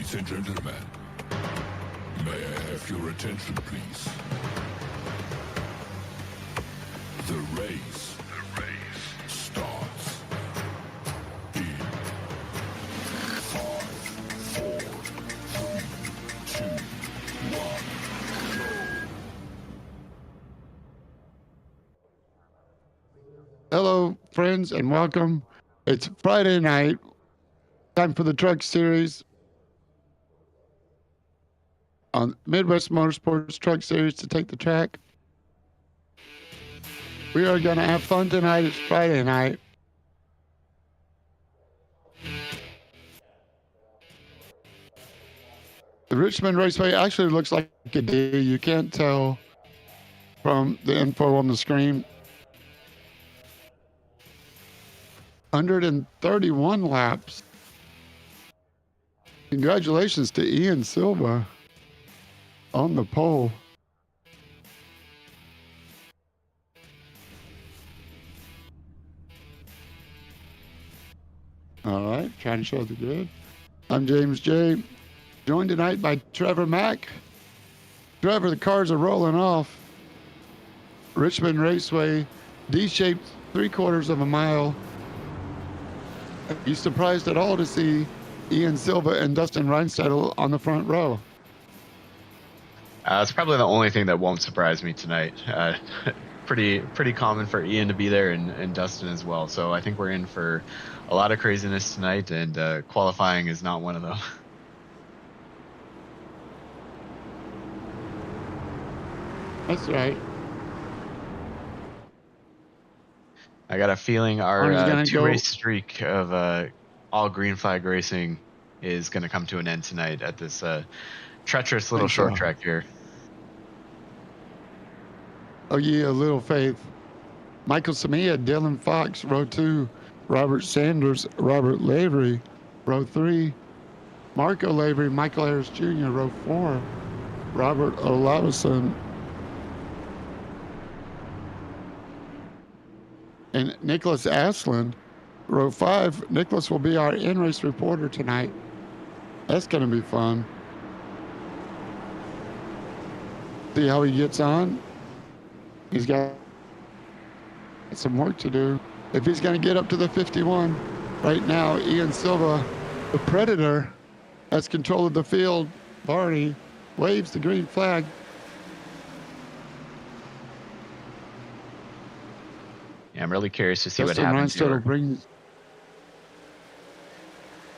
Ladies and gentlemen, may I have your attention, please? The race starts in 5, 4, 3, 2, 1, go. Hello, friends, and welcome. It's Friday night. Time for the Truck Series on Midwest Motorsports Truck Series to take the track. We are going to have fun tonight. It's Friday night. The Richmond Raceway actually looks like a D. You can't tell from the info on the screen. 131 laps. Congratulations to Ian Silva on the pole. All right, trying to show the grid. I'm James J. Joined tonight by Trevor Mack. Trevor, the cars are rolling off. Richmond Raceway, D-shaped 3/4 of a mile. Are you surprised at all to see Ian Silva and Dustin Reinstedel on the front row? It's probably the only thing that won't surprise me tonight. Pretty common for Ian to be there and Dustin as well. So I think we're in for a lot of craziness tonight, and qualifying is not one of them. That's right. I got a feeling our two-race streak of all green flag racing is going to come to an end tonight at this treacherous little short track here. Oh yeah, little faith. Michael Samia, Dylan Fox, row 2. Robert Sanders, Robert Lavery, row 3. Marco Lavery, Michael Harris Jr., row 4. Robert Olavison. And Nicholas Aslin, row 5. Nicholas will be our in-race reporter tonight. That's going to be fun. See how he gets on. He's got some work to do. If he's going to get up to the 51, right now, Ian Silva, the Predator, has control of the field. Barney waves the green flag. Yeah, I'm really curious to see what happens here.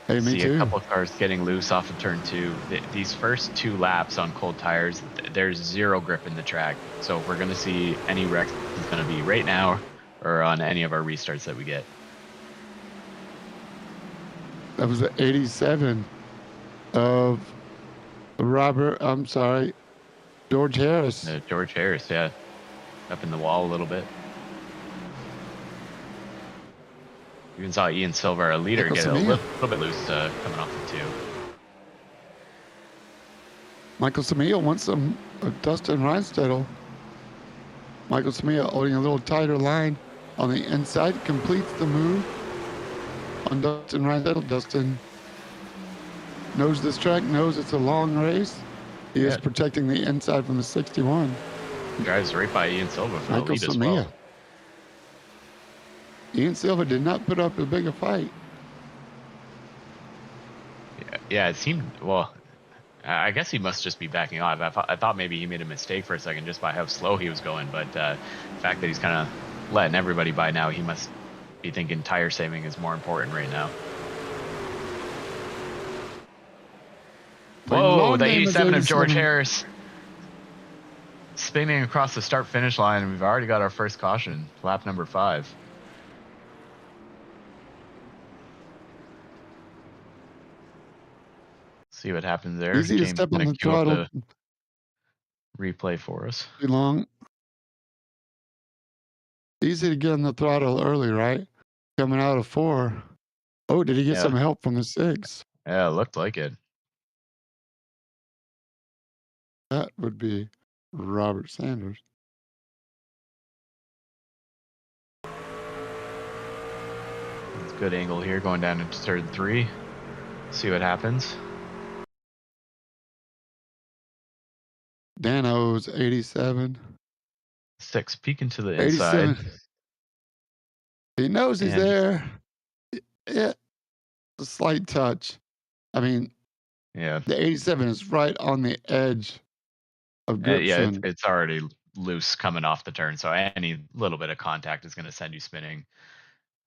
Hey, me too. A couple of cars getting loose off of turn 2. These first 2 laps on cold tires, there's zero grip in the track. So if we're going to see any wrecks, it's going to be right now or on any of our restarts that we get. That was the 87 of George Harris. George Harris, yeah. Up in the wall a little bit. You even saw Ian Silva, our leader, get a little bit loose coming off the 2. Michael Samia wants some Dustin Reinstedel. Michael Samia holding a little tighter line on the inside, completes the move on Dustin Reinstedel. Dustin knows this track, knows it's a long race. He is protecting the inside from the 61. Drives right by Ian Silva for the lead as well. Ian Silva did not put up as big a fight. Yeah, it seemed, well, I guess he must just be backing off. I thought maybe he made a mistake for a second just by how slow he was going, but the fact that he's kind of letting everybody by now, he must be thinking tire saving is more important right now. Whoa, the 87 of George Harris spinning across the start-finish line, and we've already got our first caution, lap number 5. See what happens there. Easy to step on the throttle. Replay for us. Too long. Easy to get on the throttle early, right? Coming out of 4. Oh, did he get some help from the 6? Yeah, it looked like it. That would be Robert Sanders. Good angle here going down into turn 3. See what happens. Dano's 87. 6 peeking to the inside. 87. He knows he's And there. Yeah, a slight touch. I mean, yeah, the 87 is right on the edge of grip yeah, fin. it's already loose coming off the turn, so any little bit of contact is going to send you spinning.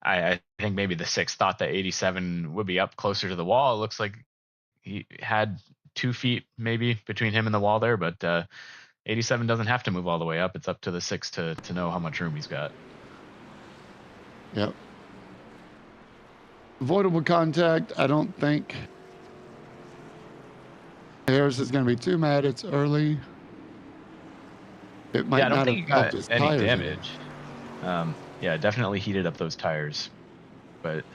I think maybe the 6 thought that 87 would be up closer to the wall. It looks like he had 2 feet maybe between him and the wall there, but 87 doesn't have to move all the way up. It's up to the 6 to know how much room he's got. Yep. Avoidable contact, I don't think. Harris is going to be too mad. It's early. It might Yeah, I don't not think have he helped got his any tires. damage. Yeah, definitely heated up those tires, but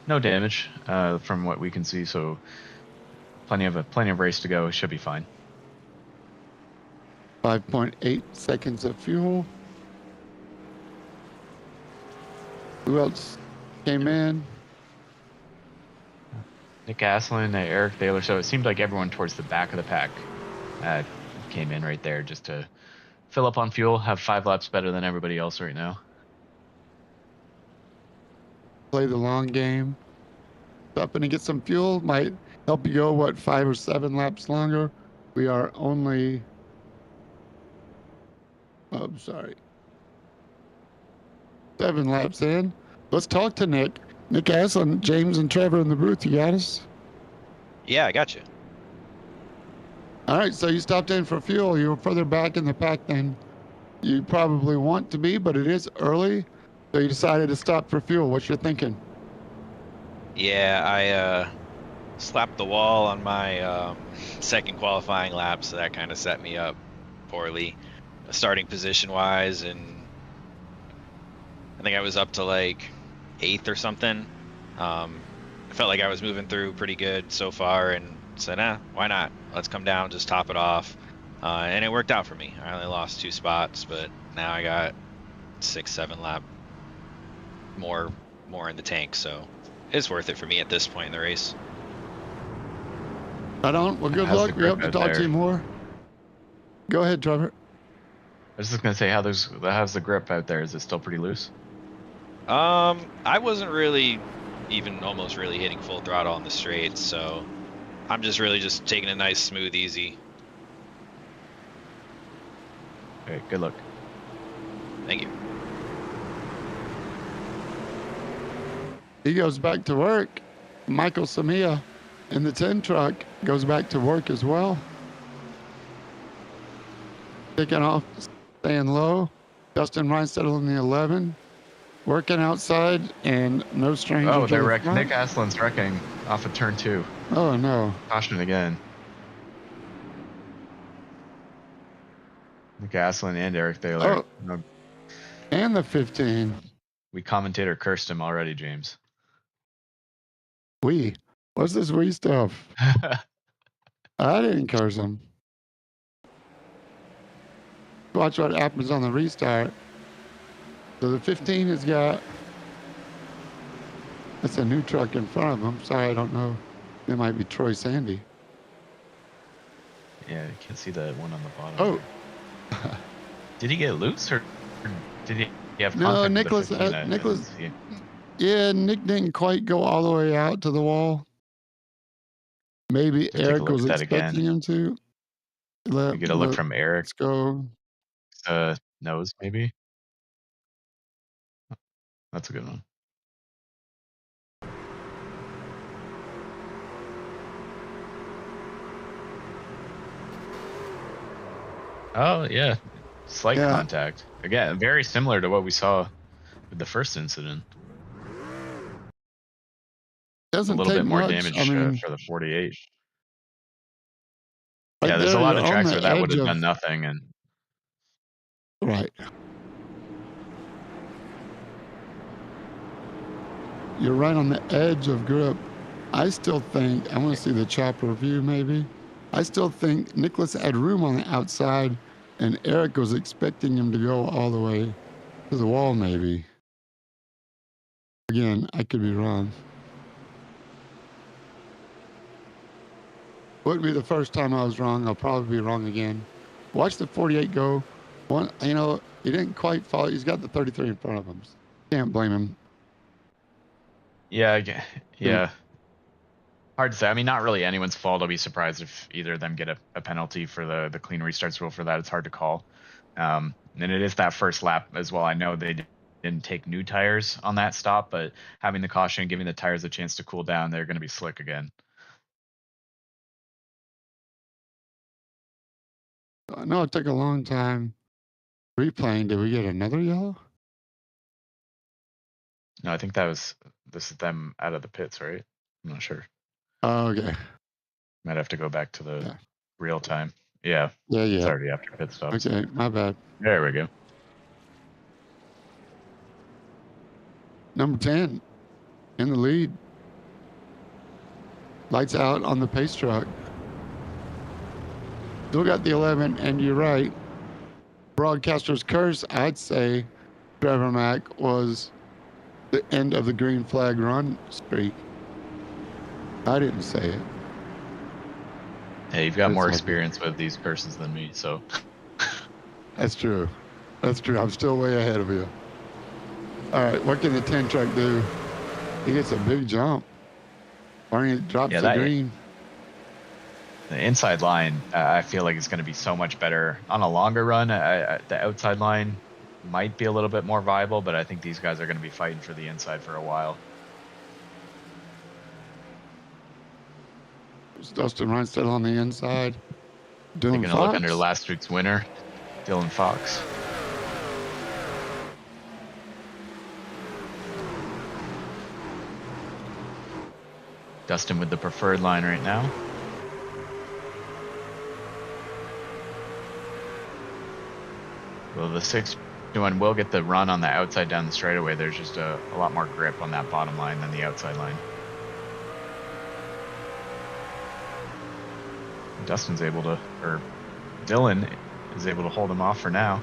no damage from what we can see. So plenty of race to go. Should be fine. 5.8 seconds of fuel. Who else came in? Nick Aslin, Eric Thaler. So it seemed like everyone towards the back of the pack came in right there just to fill up on fuel, have 5 laps better than everybody else right now. Play the long game. Stopping to get some fuel might help you go, what, 5 or 7 laps longer? We are only, oh, sorry, 7 laps in. Let's talk to Nick. Nick Aslin, James and Trevor in the booth. You got us? Yeah, I got you. All right, so you stopped in for fuel. You were further back in the pack than you probably want to be, but it is early, so you decided to stop for fuel. What's your thinking? Yeah, I slapped the wall on my second qualifying lap, so that kind of set me up poorly, starting position-wise, and I think I was up to like 8th or something. I felt like I was moving through pretty good so far, and said, why not? Let's come down, just top it off. And it worked out for me. I only lost 2 spots, but now I got 6, 7 lap more in the tank, so it's worth it for me at this point in the race. Right on. Well, good luck. We hope to talk to you more. Go ahead, Trevor. I was just gonna say, how's the grip out there? Is it still pretty loose? I wasn't really even almost really hitting full throttle on the straights, so I'm just really just taking a nice smooth easy. Okay, good luck. Thank you. He goes back to work. Michael Samia in the 10 truck goes back to work as well. Taking off, staying low. Dustin Reinsettle in the 11. Working outside and no stranger. Oh, they're wrecking. Nick Aslin's wrecking off of turn 2. Oh, no. Caution again. Nick Aslin and Eric Thaler. Oh. No, And the 15. we commentator cursed him already, James. What's this we stuff? I didn't curse him. Watch what happens on the restart. So the 15 has got, that's a new truck in front of him. Sorry, I don't know. It might be Troy Sandy. Yeah, you can see that one on the bottom. Oh. Did he get loose or did he have contact? No, with the Nicholas. 15? Nicholas. Yeah, Nick didn't quite go all the way out to the wall. Maybe Let's take a Eric look was at that expecting again. him to. We get a look from Eric. Let's go. Nose, maybe. That's a good one. Oh yeah, slight contact. Again, very similar to what we saw with the first incident. Doesn't a little take bit more much. damage I mean, for the 48. Right Yeah, there's a there, lot of you're on tracks the where that would edge have of- done nothing, and Right. You're right on the edge of grip. I still think, I want to see the chopper view maybe. I still think Nicholas had room on the outside and Eric was expecting him to go all the way to the wall maybe. Again, I could be wrong. Wouldn't be the first time I was wrong. I'll probably be wrong again. Watch the 48 go. One, you know, he didn't quite follow. He's got the 33 in front of him. Can't blame him. Yeah. Hard to say. I mean, not really anyone's fault. I'll be surprised if either of them get a penalty for the clean restarts rule for that. It's hard to call. And it is that first lap as well. I know they didn't take new tires on that stop, but having the caution, giving the tires a chance to cool down, they're going to be slick again. I know it took a long time replaying. Did we get another yellow? No, I think this is them out of the pits, right? I'm not sure. Oh, okay. Might have to go back to the real time. Yeah. Yeah. It's already after pit stops. Okay, my bad. There we go. Number 10 in the lead. Lights out on the pace truck. Still got the 11, and you're right. Broadcaster's curse, I'd say Trevor Mack was the end of the green flag run streak. I didn't say it. Hey, you've got more experience with these curses than me, so. That's true. That's true. I'm still way ahead of you. All right, what can the 10 truck do? He gets a big jump. Or he drops the green. The inside line, I feel like it's going to be so much better. On a longer run, the outside line might be a little bit more viable, but I think these guys are going to be fighting for the inside for a while. It's Dustin Reinstedt on the inside. Taking a look under last week's winner, Dylan Fox. Dustin with the preferred line right now. Well, the 6-1 will get the run on the outside down the straightaway. There's just a lot more grip on that bottom line than the outside line. Dustin's able to, or Dylan is able to hold him off for now.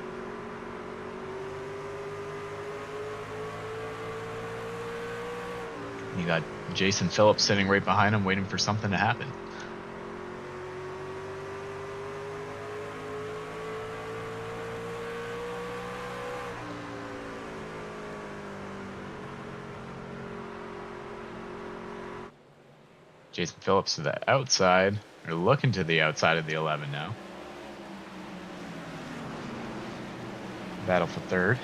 You got Jason Phillips sitting right behind him, waiting for something to happen. Jason Phillips to the outside. They're looking to the outside of the 11 now. Battle for third.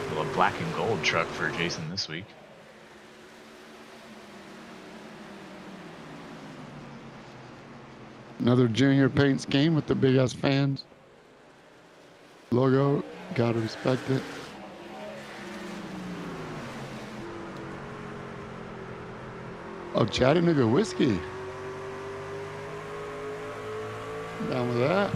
A little black and gold truck for Jason this week. Another junior paint scheme with the big ass fans. Logo, gotta respect it. Oh, Chattanooga whiskey. Down with that.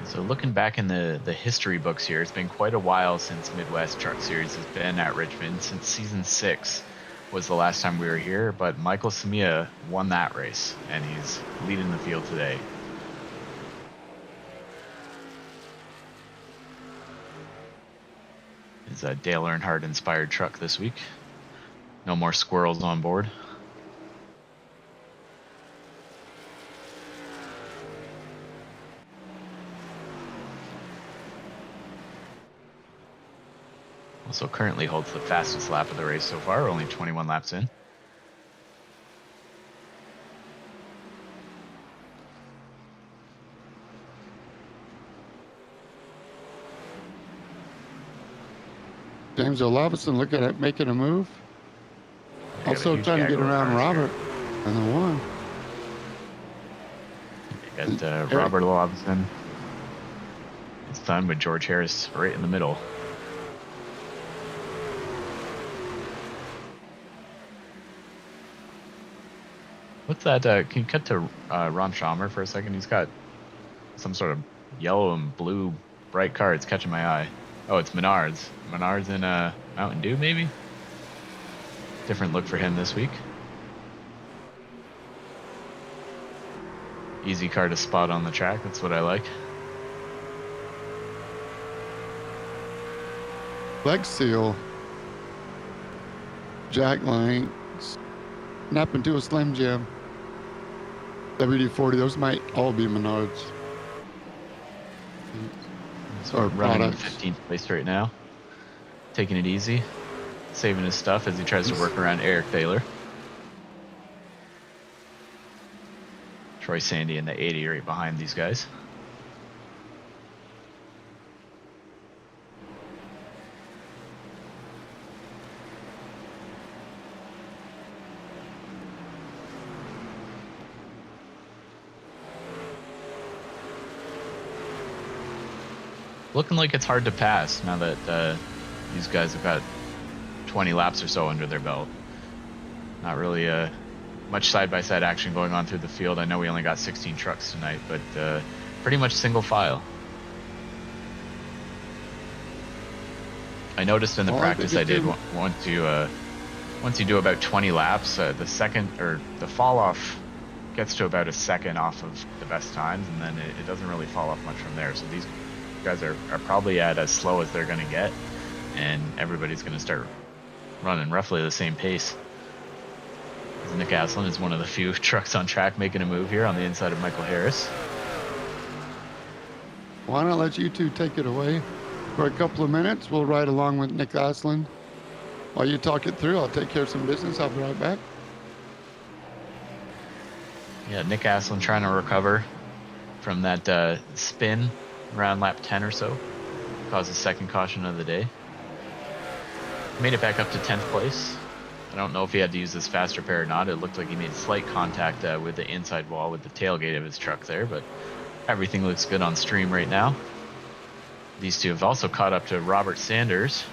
So looking back in the history books here, it's been quite a while since Midwest Truck Series has been at Richmond. Since season 6 was the last time we were here, but Michael Samia won that race, and he's leading the field today. It's a Dale Earnhardt inspired truck this week. No more squirrels on board. Also currently holds the fastest lap of the race so far, only 21 laps in. James Olafson looking at making a move. Also trying to get around Robert and the one. You got Robert Olafson. It's done with George Harris right in the middle. What's that? Can you cut to Ron Schaumer for a second? He's got some sort of yellow and blue bright car. It's catching my eye. Oh, it's Menards. Menards in Mountain Dew, maybe? Different look for him this week. Easy car to spot on the track. That's what I like. Flex Seal. Jack Lanks. napping to a Slim Jim. WD-40, those might all be Menards. So Or running in products. 15th place right now. Taking it easy. Saving his stuff as he tries to work around Eric Thaler. Troy Sandy in the 80 right behind these guys. Looking like it's hard to pass now that these guys have got 20 laps or so under their belt. Not really much side-by-side action going on through the field. I know we only got 16 trucks tonight, but pretty much single file. I noticed in the practice I did once you do about 20 laps, the fall off gets to about a second off of the best times, and then it doesn't really fall off much from there. So these guys are probably at as slow as they're going to get, and everybody's going to start running roughly the same pace. Nick Aslin is one of the few trucks on track making a move here on the inside of Michael Harris. Why not let you two take it away for a couple of minutes? We'll ride along with Nick Aslin. While you talk it through, I'll take care of some business. I'll be right back. Yeah, Nick Aslin trying to recover from that spin around lap 10 or so. Caused the second caution of the day. Made it back up to 10th place. I don't know if he had to use his fast repair or not. It looked like he made slight contact with the inside wall with the tailgate of his truck there, but everything looks good on stream right now. These two have also caught up to Robert Sanders.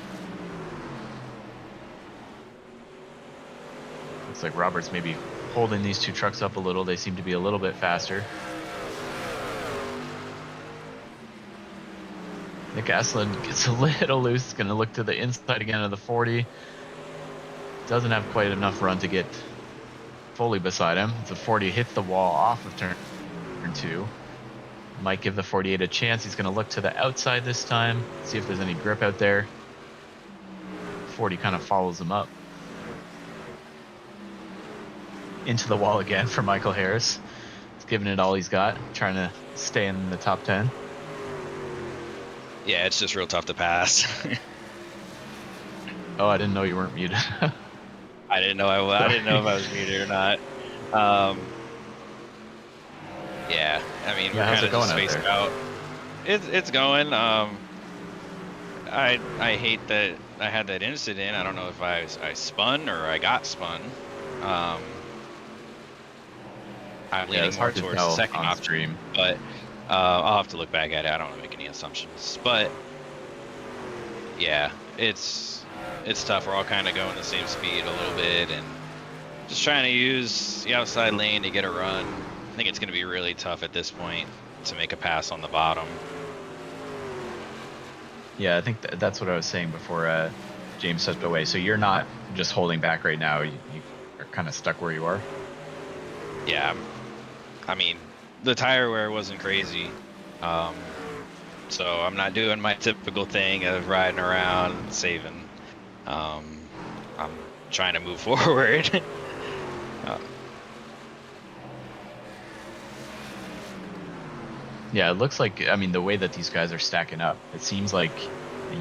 Looks like Robert's maybe holding these two trucks up a little. They seem to be a little bit faster. Nick Aslin gets a little loose. Going to look to the inside again of the 40. Doesn't have quite enough run to get fully beside him. The 40 hits the wall off of turn 2. Might give the 48 a chance. He's going to look to the outside this time, see if there's any grip out there. 40 kind of follows him up. Into the wall again for Michael Harris. He's giving it all he's got, trying to stay in the top 10. Yeah, it's just real tough to pass. Oh, I didn't know you weren't muted. I didn't know I didn't know if I was muted or not. Yeah, I mean, we're kind of just spaced out. It's going. I hate that I had that incident. I don't know if I spun or I got spun. I'm leaning more towards the second option, but I'll have to look back at it. I don't want to make any assumptions, but yeah, it's tough. We're all kind of going the same speed a little bit and just trying to use the outside lane to get a run. I think it's going to be really tough at this point to make a pass on the bottom. Yeah, I think that's what I was saying before James stepped away. So you're not just holding back right now. You are kind of stuck where you are. Yeah, I mean, the tire wear wasn't crazy. So I'm not doing my typical thing of riding around saving. I'm trying to move forward. Yeah, it looks like, I mean, the way that these guys are stacking up, it seems like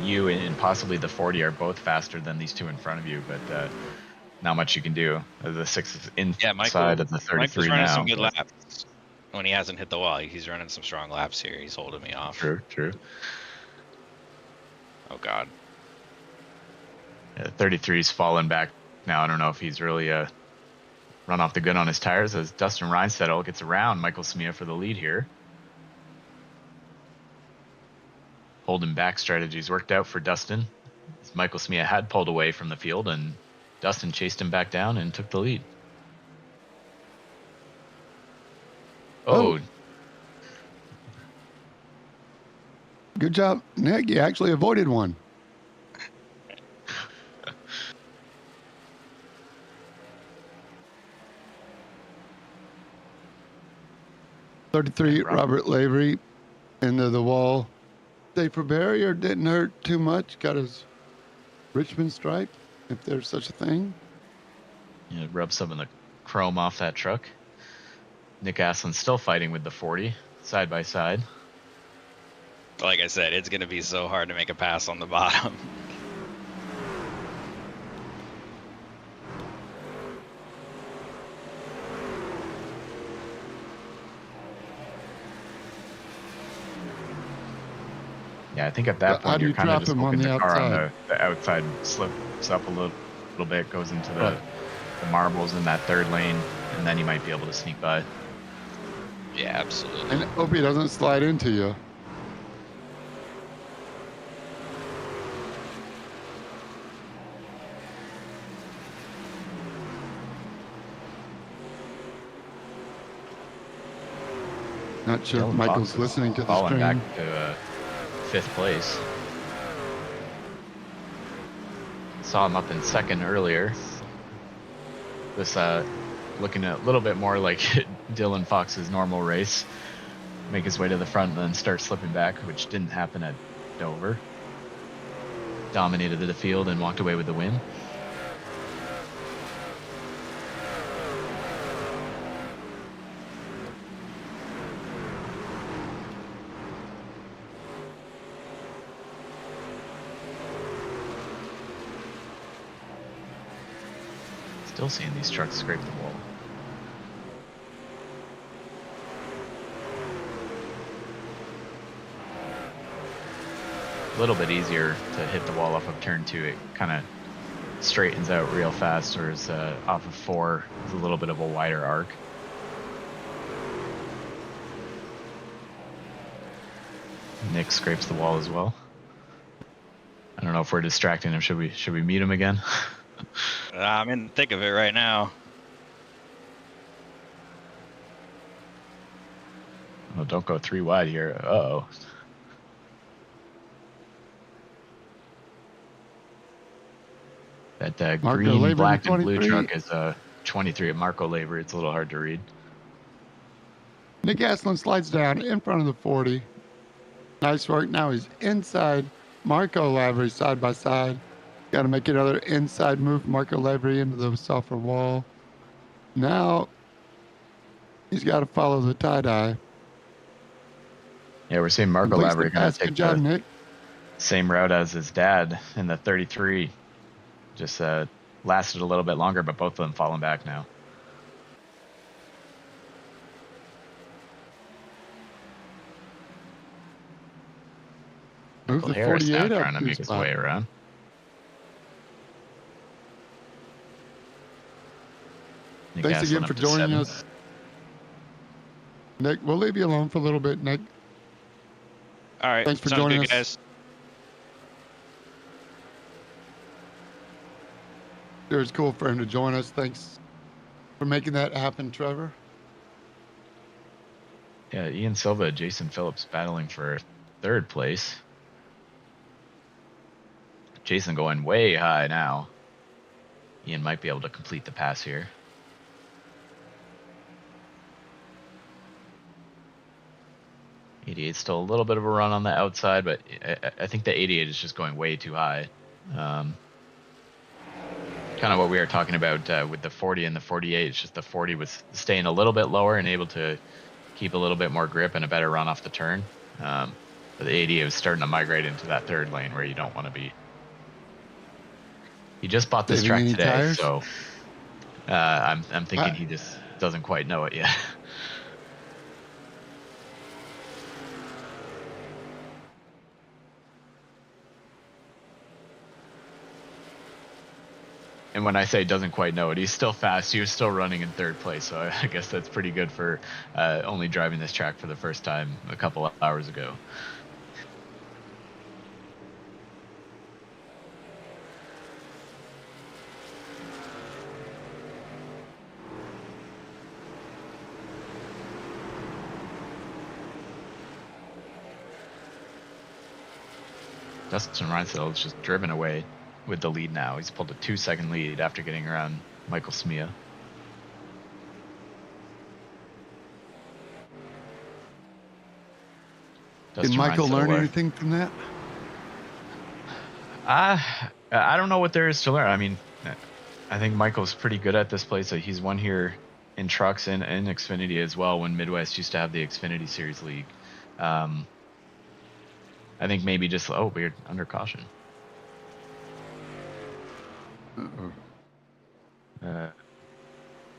you and possibly the 40 are both faster than these two in front of you, but not much you can do. The 6 is inside of the 33 Michael's running now. some good laps when he hasn't hit the wall. He's running some strong laps here. He's holding me off. True. Oh, God. Yeah, 33's fallen back now. I don't know if he's really run off the gun on his tires as Dustin Reinsettle gets around Michael Smia for the lead here. Holding back strategies worked out for Dustin. As Michael Smia had pulled away from the field, and Dustin chased him back down and took the lead. Oh. Good job, Nick. You actually avoided one. Robert Lavery into the wall. Safer barrier, didn't hurt too much. Got his Richmond stripe, if there's such a thing. Yeah, rub some of the chrome off that truck. Nick Aslin's still fighting with the 40 side by side. Like I said, it's going to be so hard to make a pass on the bottom. Yeah, I think at that How point do you're you kind of drop just him on hoping the the car on outside? the outside slips up a little bit, goes into the marbles in that third lane, and then you might be able to sneak by. Yeah, absolutely. And hope he doesn't slide into you. Not sure if Dylan Michael's Fox is listening to the falling stream. back to 5th place. Saw him up in 2nd earlier. This looking a little bit more like Dylan Fox's normal race. Make his way to the front and then start slipping back, which didn't happen at Dover. Dominated the field and walked away with the win. Still seeing these trucks scrape the wall. A little bit easier to hit the wall off of turn 2. It kind of straightens out real fast, whereas off of 4 is a little bit of a wider arc. Nick scrapes the wall as well. I don't know if we're distracting him. Should we meet him again? I'm in the thick of it right now. Oh, don't go 3 wide here. Uh-oh. That Marco green, Lavery, black, and blue 23. truck is 23 at Marco Lavery. It's a little hard to read. Nick Aslin slides down in front of the 40. Nice work. Now he's inside Marco Lavery side by side. Got to make another inside move. Marco Lavery into the softer wall. Now he's got to follow the tie-dye. Yeah, we're seeing Marco Completes the Lavery kind pass. of take Good job, the Nick. same route as his dad in the 33. Just lasted a little bit longer, but both of them falling back now. Move Michael the Harris now 48 up trying to to make his his way spot. around. Nick Thanks Aslin again up for to joining 7th. us. Nick, we'll leave you alone for a little bit, Nick. All right. Thanks for Sounds joining good, us. guys. It was cool for him to join us. Thanks for making that happen, Trevor. Yeah, Ian Silva, Jason Phillips battling for 3rd place. Jason going way high now. Ian might be able to complete the pass here. '88 still a little bit of a run on the outside, but I think the 88 is just going way too high. Kind of what we were talking about with the 40 and the 48. It's just the 40 was staying a little bit lower and able to keep a little bit more grip and a better run off the turn. But the 88 was starting to migrate into that 3rd lane where you don't want to be. He just bought this Saving track any today, tires? so I'm thinking he just doesn't quite know it yet. And when I say doesn't quite know it, he's still fast. He was still running in 3rd place, so I guess that's pretty good for only driving this track for the first time a couple of hours ago. Dustin Reinfeldt is just driven away with the lead now. He's pulled a 2-second lead after getting around Michael Smia. Did Michael learn anything from that? I don't know what there is to learn. I mean, I think Michael's pretty good at this place. He's won here in trucks and in Xfinity as well when Midwest used to have the Xfinity Series League. I think maybe just weird under caution.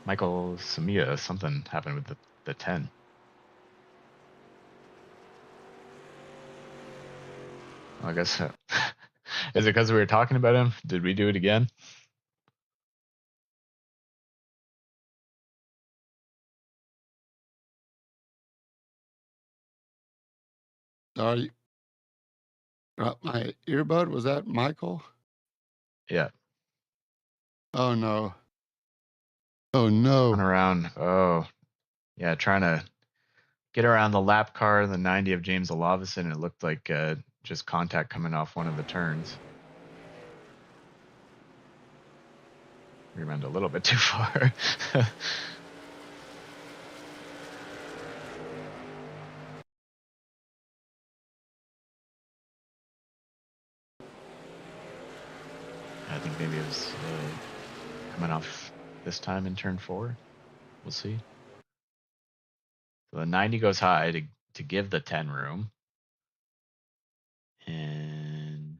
Michael Samia, something happened with the 10. I guess is it because we were talking about him? Did we do it again? Sorry. My earbud, was that Michael? Yeah. Oh no. Oh no. Run around. Oh, yeah. Trying to get around the lap car, the 90 of James Olavison. It looked like just contact coming off one of the turns. We ran a little bit too far. I think maybe it was coming off this time in turn 4. We'll see. So the 90 goes high to give the 10 room. And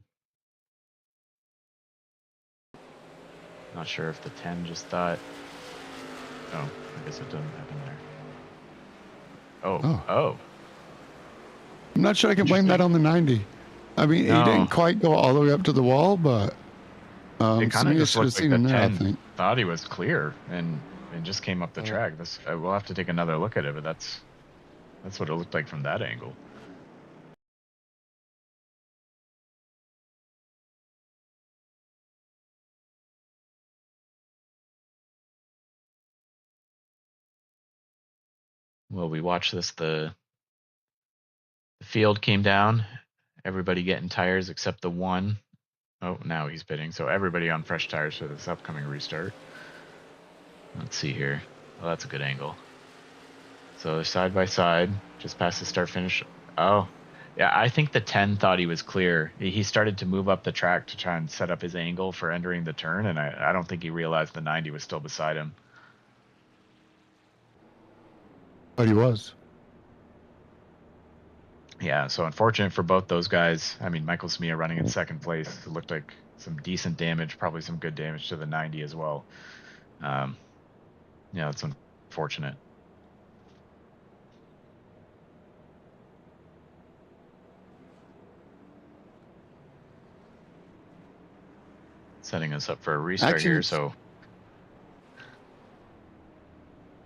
not sure if the 10 just thought, oh, I guess it doesn't happen there. Oh. I'm not sure I can blame that on the 90. I mean, he didn't quite go all the way up to the wall, but it kind of just looked like the 10 I think. thought he was clear and just came up the track. We'll have to take another look at it, but that's what it looked like from that angle. Well, we watched this. The field came down. Everybody getting tires except the one. Oh, now he's pitting. So everybody on fresh tires for this upcoming restart. Let's see here. Oh, that's a good angle. So they're side by side, just past the start finish. Oh, yeah. I think the 10 thought he was clear. He started to move up the track to try and set up his angle for entering the turn, and I don't think he realized the 90 was still beside him. But he was. Yeah, so unfortunate for both those guys. I mean, Michael Smia running in second place. It looked like some decent damage, probably some good damage to the 90 as well. Yeah, it's unfortunate. Setting us up for a restart here, so.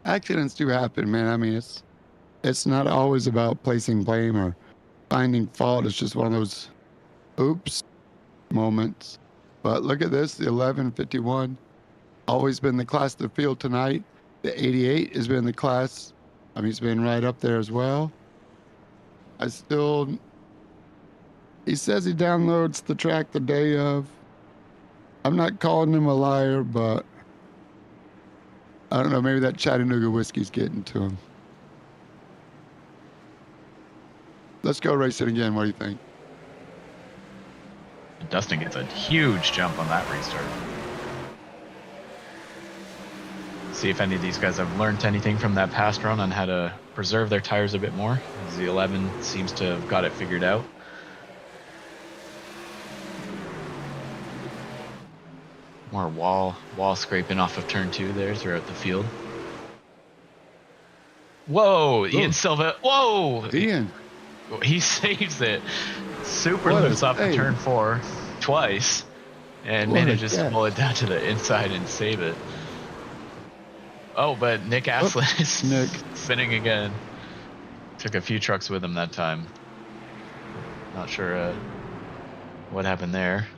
Accidents do happen, man. I mean, it's not always about placing blame or finding fault. It's just one of those oops moments. But look at this, the 1151, always been the class of the field tonight. The 88 has been the class. I mean, he's been right up there as well. He says he downloads the track the day of. I'm not calling him a liar, but I don't know, maybe that Chattanooga whiskey's getting to him. Let's go racing again. What do you think? Dustin gets a huge jump on that restart. See if any of these guys have learned anything from that past run on how to preserve their tires a bit more, as the 11 seems to have got it figured out. More wall scraping off of turn 2 there throughout the field. Whoa, Ian Silva. Whoa! Ian. He saves it. Super loose off of turn 4 twice and manages to pull it down to the inside and save it. Oh, but Nick Aslin is spinning again. Took a few trucks with him that time. Not sure what happened there.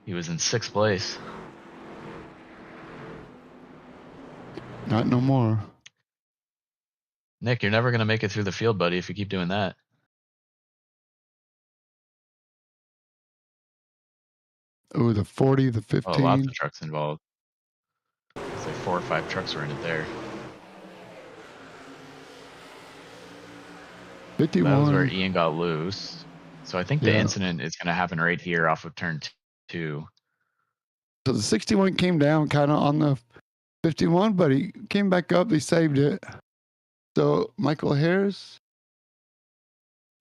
He was in 6th place. Not no more. Nick, you're never going to make it through the field, buddy, if you keep doing that. Oh, the 40, the 15. Oh, lots of trucks involved. It's like 4 or 5 trucks were in it there. 51. That was where Ian got loose. So I think the incident is going to happen right here off of turn 2. So the 61 came down kind of on the 51, but he came back up. He saved it. So Michael Harris.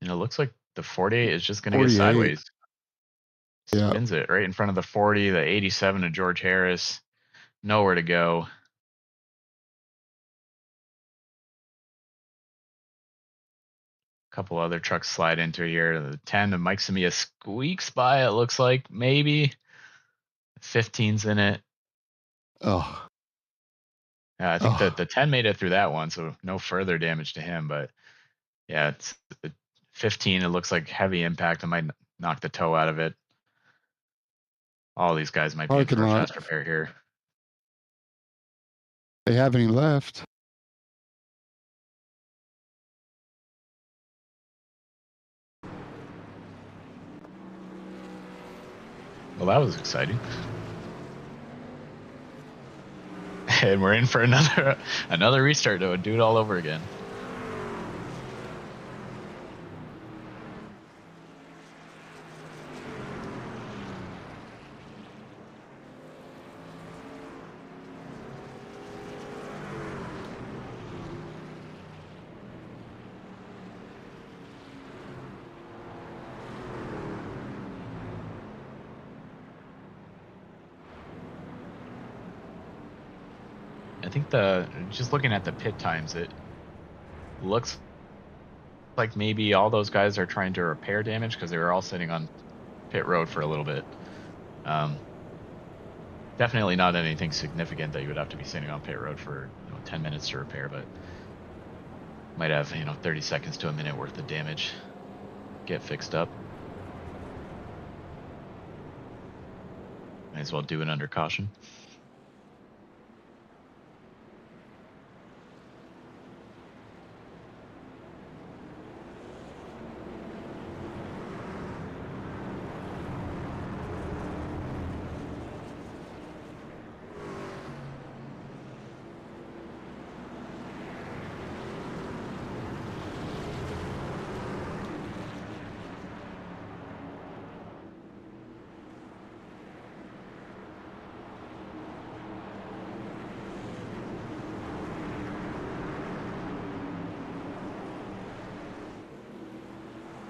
And it looks like the 48 is just going to get 48. sideways. Yeah. Spins it right in front of the 40, the 87 of George Harris. Nowhere to go. A couple other trucks slide into here. The 10 of Mike Samia squeaks by, it looks like, maybe. 15's in it. Oh. I think that the 10 made it through that one, so no further damage to him. But yeah, it's 15. It looks like heavy impact. It might knock the toe out of it. All these guys might be in for a fast repair here. They have any left? Well, that was exciting. And we're in for another restart to do it all over again. I think just looking at the pit times, it looks like maybe all those guys are trying to repair damage because they were all sitting on pit road for a little bit. Definitely not anything significant that you would have to be sitting on pit road for 10 minutes to repair, but might have 30 seconds to a minute worth of damage get fixed up. Might as well do it under caution.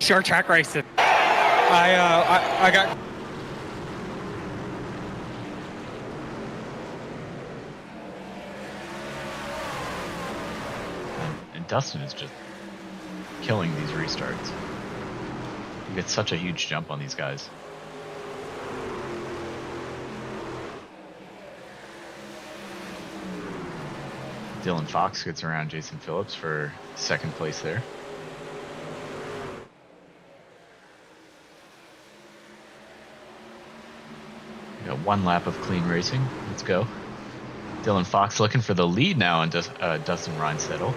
Short track racing. I got. And Dustin is just killing these restarts. He gets such a huge jump on these guys. Dylan Fox gets around Jason Phillips for second place there. We got one lap of clean racing. Let's go. Dylan Fox looking for the lead now on Dustin Reinsettle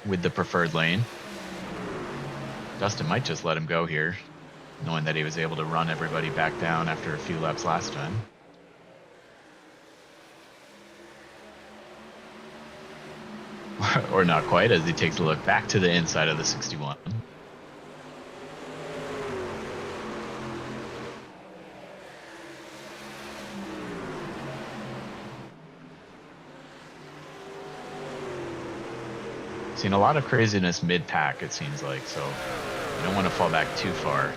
with the preferred lane. Dustin might just let him go here, knowing that he was able to run everybody back down after a few laps last time. Or not quite, as he takes a look back to the inside of the 61. Seen a lot of craziness mid-pack, it seems like, so you don't want to fall back too far.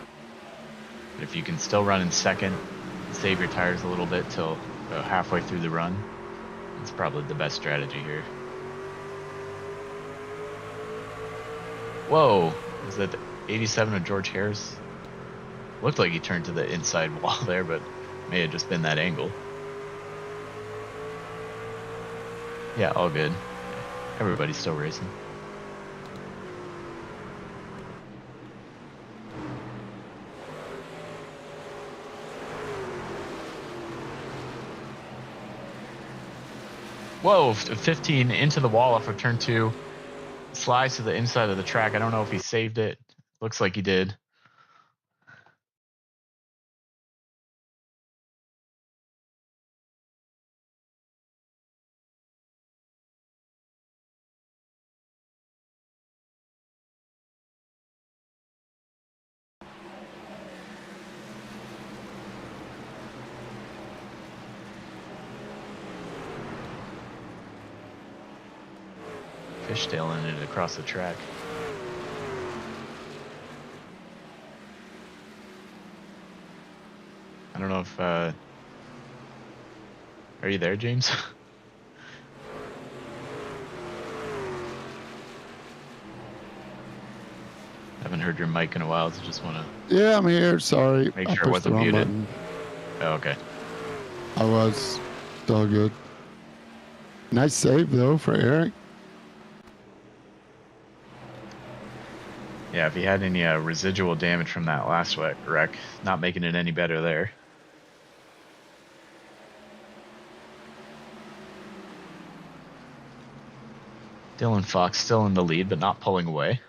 But if you can still run in second, save your tires a little bit till about halfway through the run, it's probably the best strategy here. Whoa, is that the 87 of George Harris? Looked like he turned to the inside wall there, but may have just been that angle. Yeah, all good. Everybody's still racing. Whoa, 15 into the wall off of turn 2. Slides to the inside of the track. I don't know if he saved it. Looks like he did. fishtailing it across the track. I don't know if, are you there, James? Haven't heard your mic in a while, so just want to Yeah, I'm here. Sorry. make I sure it pushed the wasn't wrong muted. button. Oh, okay. I was. It's all good. Nice save, though, for Eric. Yeah, if he had any residual damage from that last wreck, not making it any better there. Dylan Fox still in the lead, but not pulling away.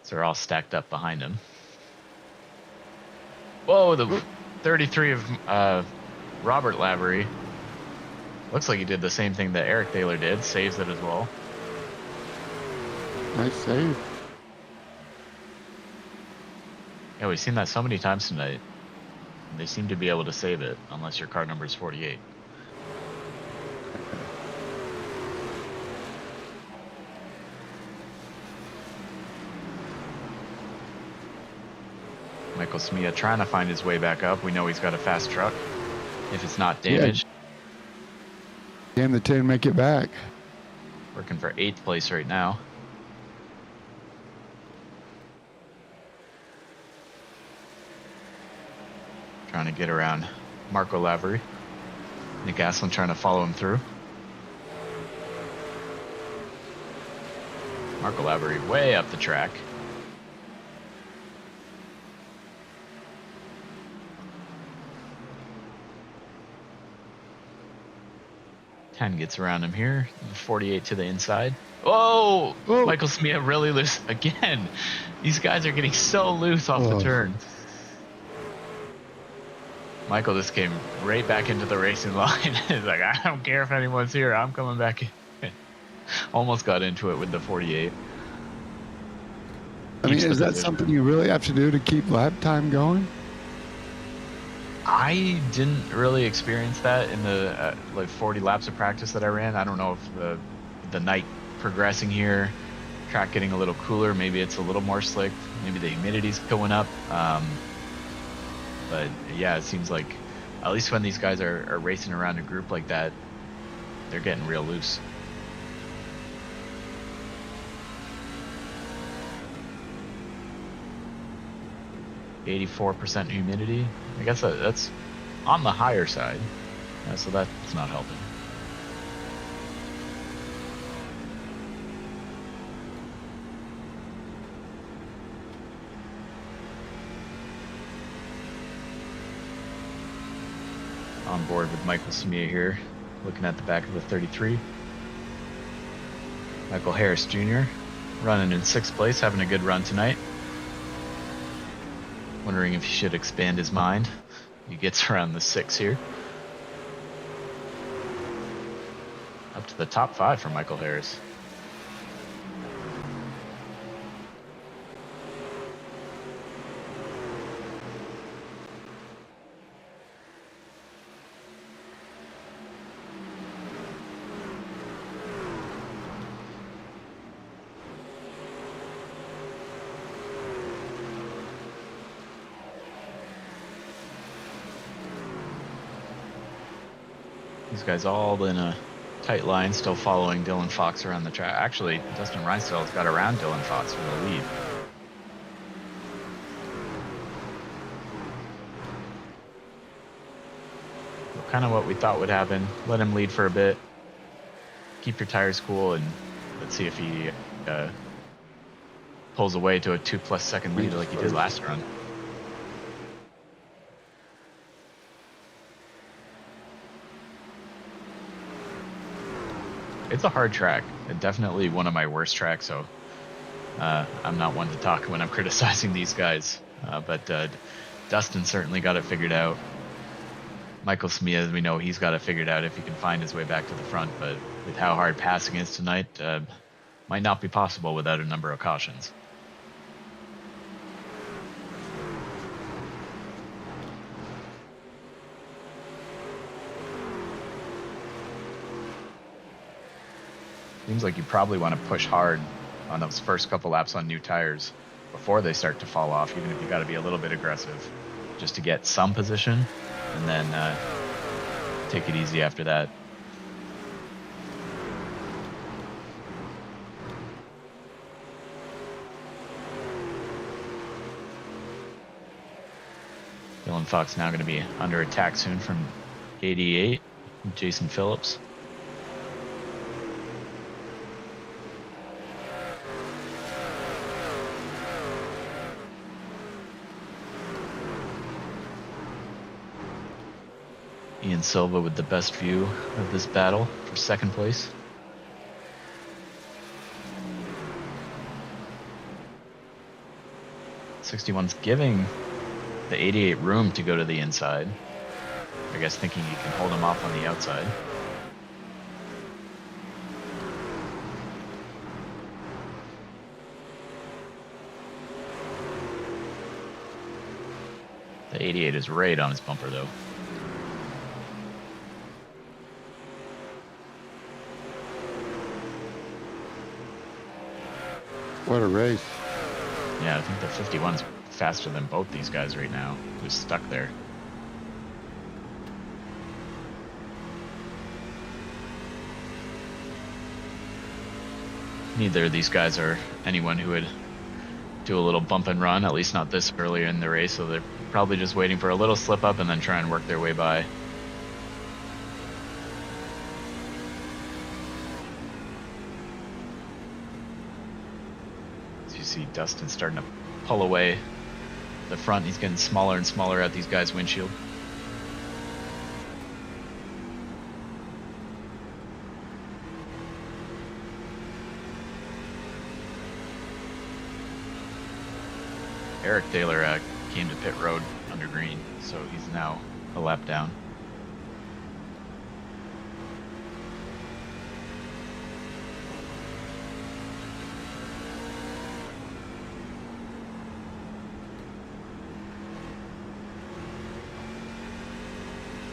So they're all stacked up behind him. Whoa, the 33 of Robert Lavery. Looks like he did the same thing that Eric Taylor did. Saves it as well. Nice save. Yeah, we've seen that so many times tonight. They seem to be able to save it, unless your car number is 48. Michael Smia trying to find his way back up. We know he's got a fast truck. If it's not damaged. Damn, the 10 make it back. Working for 8th place right now. Trying to get around Marco Lavery. Nick Aslin trying to follow him through. Marco Lavery way up the track. Ten gets around him here. 48 to the inside. Whoa! Whoa. Michael Smia really loose again. These guys are getting so loose off the turn. Michael just came right back into the racing line. He's like, I don't care if anyone's here. I'm coming back in. Almost got into it with the 48. I mean, is that something you really have to do to keep lap time going? I didn't really experience that in the like 40 laps of practice that I ran. I don't know if the night progressing here, track getting a little cooler, maybe it's a little more slick, maybe the humidity's going up. But yeah, it seems like at least when these guys are racing around a group like that, they're getting real loose. .84% humidity. I guess that's on the higher side, so that's not helping. On board with Michael Smia here, looking at the back of the 33. Michael Harris Jr. running in 6th place, having a good run tonight. Wondering if he should expand his mind. He gets around the 6 here. Up to the top 5 for Michael Harris. These guys all in a tight line, still following Dylan Fox around the track. Actually, Dustin Reinsdale's got around Dylan Fox for the lead. So kind of what we thought would happen. Let him lead for a bit. Keep your tires cool, and let's see if he pulls away to a 2+ second lead like he did last run. It's a hard track. Definitely one of my worst tracks, so I'm not one to talk when I'm criticizing these guys. But Dustin certainly got it figured out. Michael Smia, as we know, he's got it figured out if he can find his way back to the front. But with how hard passing is tonight, might not be possible without a number of cautions. seems like you probably want to push hard on those first couple laps on new tires before they start to fall off, even if you got to be a little bit aggressive just to get some position, and then take it easy after that. Dylan Fox now going to be under attack soon from 88, Jason Phillips. Ian Silva with the best view of this battle for second place. '61's giving the 88 room to go to the inside. I guess thinking he can hold him off on the outside. The 88 is right on his bumper though. What a race. Yeah, I think the 51's faster than both these guys right now, who's stuck there. Neither of these guys are anyone who would do a little bump and run, at least not this early in the race, so they're probably just waiting for a little slip up and then try and work their way by. As you see Dustin starting to pull away the front, he's getting smaller and smaller at these guys' windshield. Eric Taylor came to pit road under green, so he's now a lap down.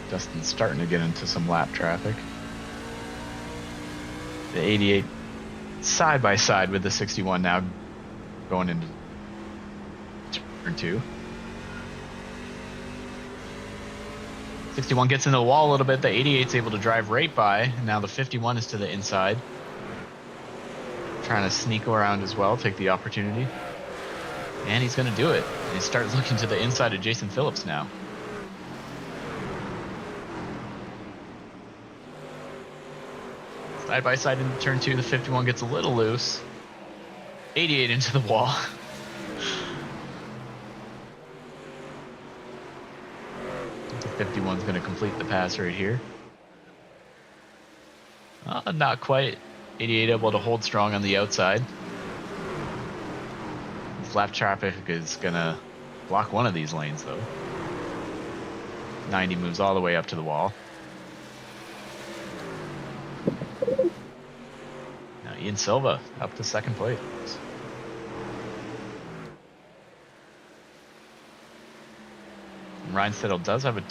Dustin's starting to get into some lap traffic. The 88 side by side with the 61 now going into turn 2. 61 gets into the wall a little bit. The 88's able to drive right by. And now the 51 is to the inside. Trying to sneak around as well, take the opportunity. And he's going to do it. He starts looking to the inside of Jason Phillips now. Side by side into turn 2, the 51 gets a little loose. 88 into the wall. The 51's going to complete the pass right here. Not quite. 88 able to hold strong on the outside. This lap traffic is going to block one of these lanes though. 90 moves all the way up to the wall. Ian Silva up to second place. And Ryan Siddle does have a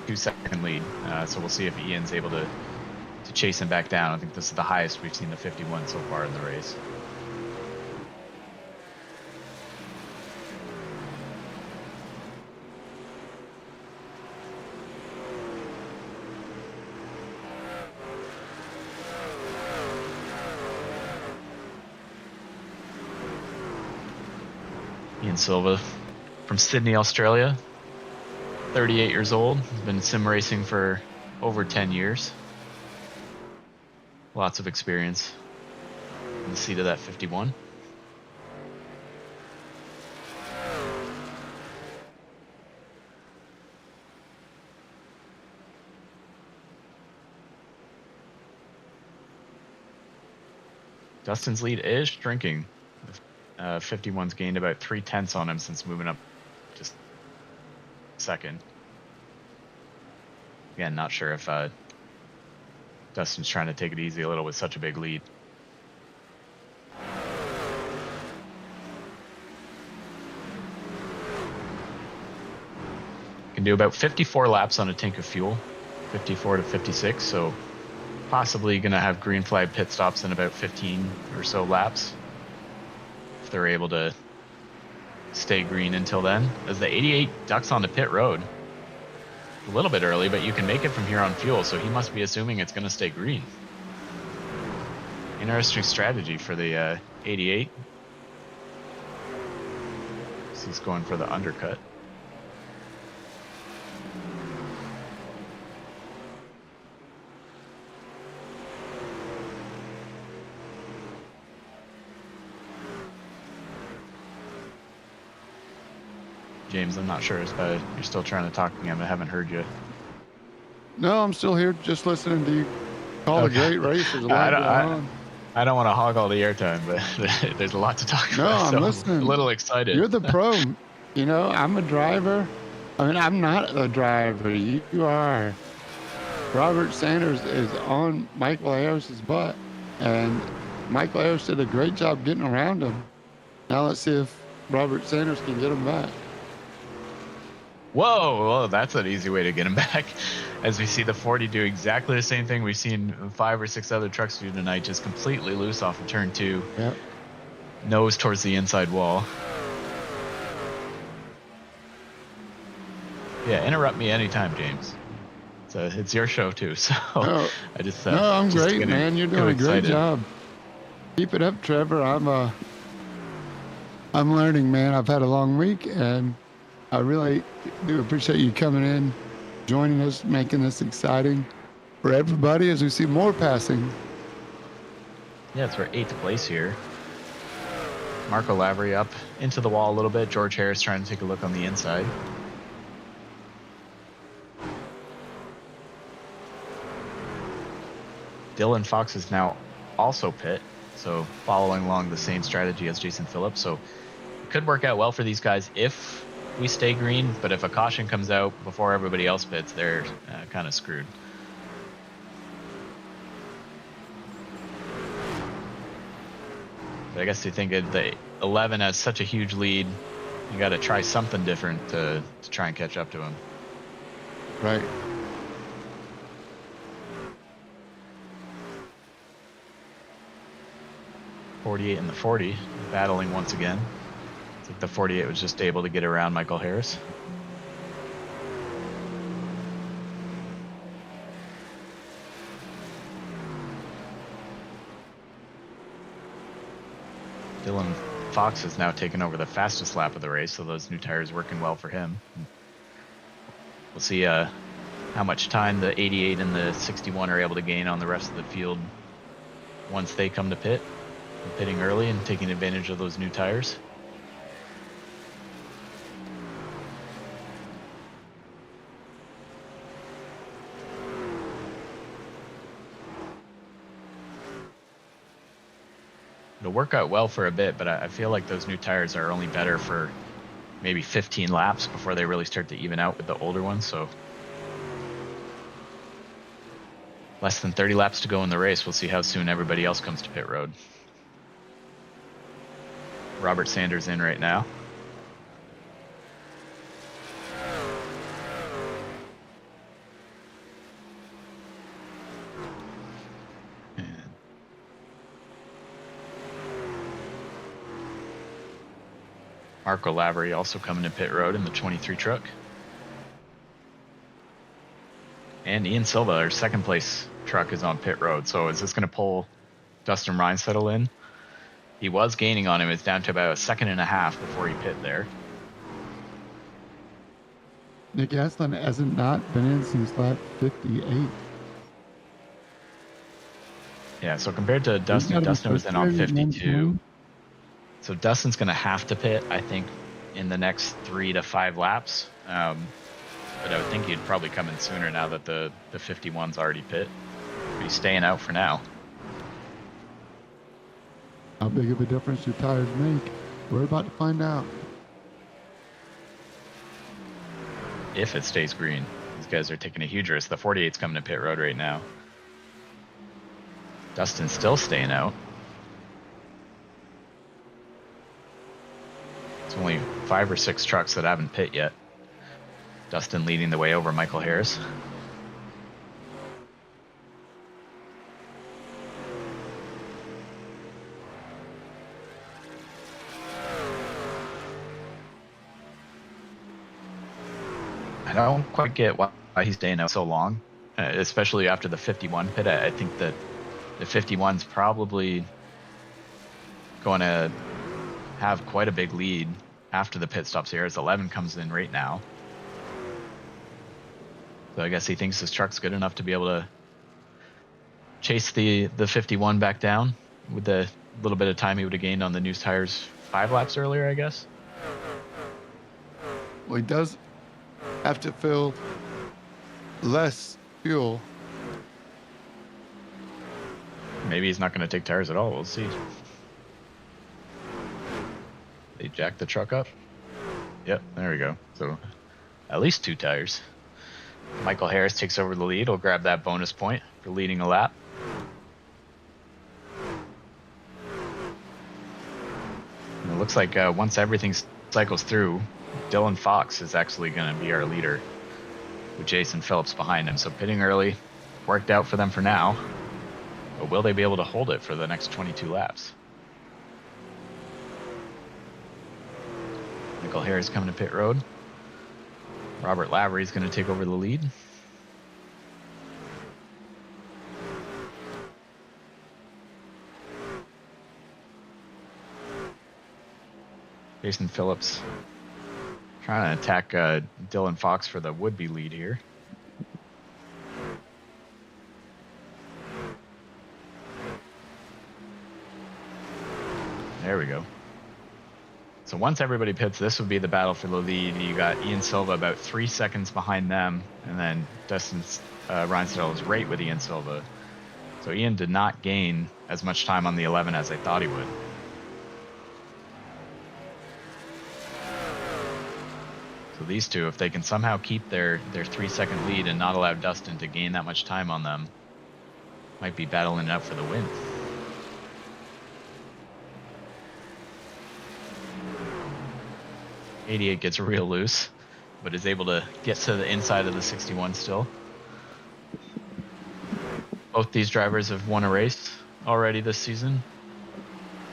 2-second lead, so we'll see if Ian's able to chase him back down. I think this is the highest we've seen the 51 so far in the race. Ian Silva from Sydney, Australia, 38 years old, has been sim racing for over 10 years. Lots of experience in the seat of that 51. Dustin's lead is shrinking. 51's gained about 3/10 on him since moving up just second. Again, not sure if Dustin's trying to take it easy a little with such a big lead. Can do about 54 laps on a tank of fuel, 54 to 56, so possibly going to have green flag pit stops in about 15 or so laps if they're able to stay green until then, as the 88 ducks onto pit road a little bit early, but you can make it from here on fuel, so he must be assuming it's going to stay green. Interesting strategy for the 88. So he's going for the undercut. James, I'm not sure if you're still trying to talk to me. I haven't heard you. No, I'm still here just listening to you call a great race. There's a lot going on. I don't want to hog all the airtime, but there's a lot to talk about. No, I'm so listening. I'm a little excited. You're the pro. You know, I'm a driver. I mean, I'm not a driver. You are. Robert Sanders is on Michael Harris's butt, and Michael Harris did a great job getting around him. Now let's see if Robert Sanders can get him back. Whoa, well, that's an easy way to get him back. As we see the 40 do exactly the same thing we've seen 5 or 6 other trucks do tonight, just completely loose off of turn 2. Yep. Nose towards the inside wall. Yeah, interrupt me anytime, James. It's your show too, so No, I just no, I'm just great, man. You're doing a great job. Keep it up, Trevor. I'm learning, man. I've had a long week, and I really do appreciate you coming in, joining us, making this exciting for everybody as we see more passing. Yeah, it's our 8th place here. Marco Lavery up into the wall a little bit. George Harris trying to take a look on the inside. Dylan Fox is now also pit, so following along the same strategy as Jason Phillips. So it could work out well for these guys if we stay green, but if a caution comes out before everybody else pits, they're kind of screwed. But I guess you think the 11 has such a huge lead, you got to try something different to try and catch up to him. Right. .48 and the 40 battling once again. It's like the 48 was just able to get around Michael Harris. Dylan Fox has now taken over the fastest lap of the race, so those new tires working well for him. We'll see how much time the 88 and the 61 are able to gain on the rest of the field once they come to pit. Pitting early and taking advantage of those new tires. It'll work out well for a bit, but I feel like those new tires are only better for maybe 15 laps before they really start to even out with the older ones. So less than 30 laps to go in the race. We'll see how soon everybody else comes to pit road. Robert Sanders in right now. And Marco Lavery also coming to pit road in the 23 truck. And Ian Silva, our second place truck, is on pit road. So is this going to pull Dustin Reinsettle in? He was gaining on him. It's down to about 1.5 seconds before he pit there. Nick Aslan hasn't not been in since lap 58. Yeah, so compared to Dustin was in on 52. So Dustin's going to have to pit, I think, in the next 3 to 5 laps. But I would think he'd probably come in sooner now that the 51's already pit. But he's staying out for now. How big of a difference do tires make? We're about to find out. If it stays green. These guys are taking a huge risk. The 48's coming to pit road right now. Dustin's still staying out. It's only 5 or 6 trucks that haven't pit yet. Dustin leading the way over Michael Harris. I don't quite get why he's staying out so long, especially after the 51 pit. I think that the 51's probably going to have quite a big lead after the pit stops here as 11 comes in right now. So I guess he thinks his truck's good enough to be able to chase the 51 back down with the little bit of time he would have gained on the new tires 5 laps earlier, I guess. Well, he does have to fill less fuel. Maybe he's not going to take tires at all. We'll see. They jack the truck up. Yep, there we go. So at least 2 tires. Michael Harris takes over the lead. He'll grab that bonus point for leading a lap. And it looks like once everything cycles through, Dylan Fox is actually going to be our leader with Jason Phillips behind him. So pitting early worked out for them for now. But will they be able to hold it for the next 22 laps? Michael Harris coming to pit road. Robert Lavery is going to take over the lead. Jason Phillips trying to attack Dylan Fox for the would-be lead here. There we go. So once everybody pits, this would be the battle for the lead. You got Ian Silva about 3 seconds behind them, and then Dustin Reinstall is right with Ian Silva. So Ian did not gain as much time on the 11 as I thought he would. So these two, if they can somehow keep their 3 second lead and not allow Dustin to gain that much time on them, might be battling it out for the win. '88 gets real loose, but is able to get to the inside of the 61 still. Both these drivers have won a race already this season.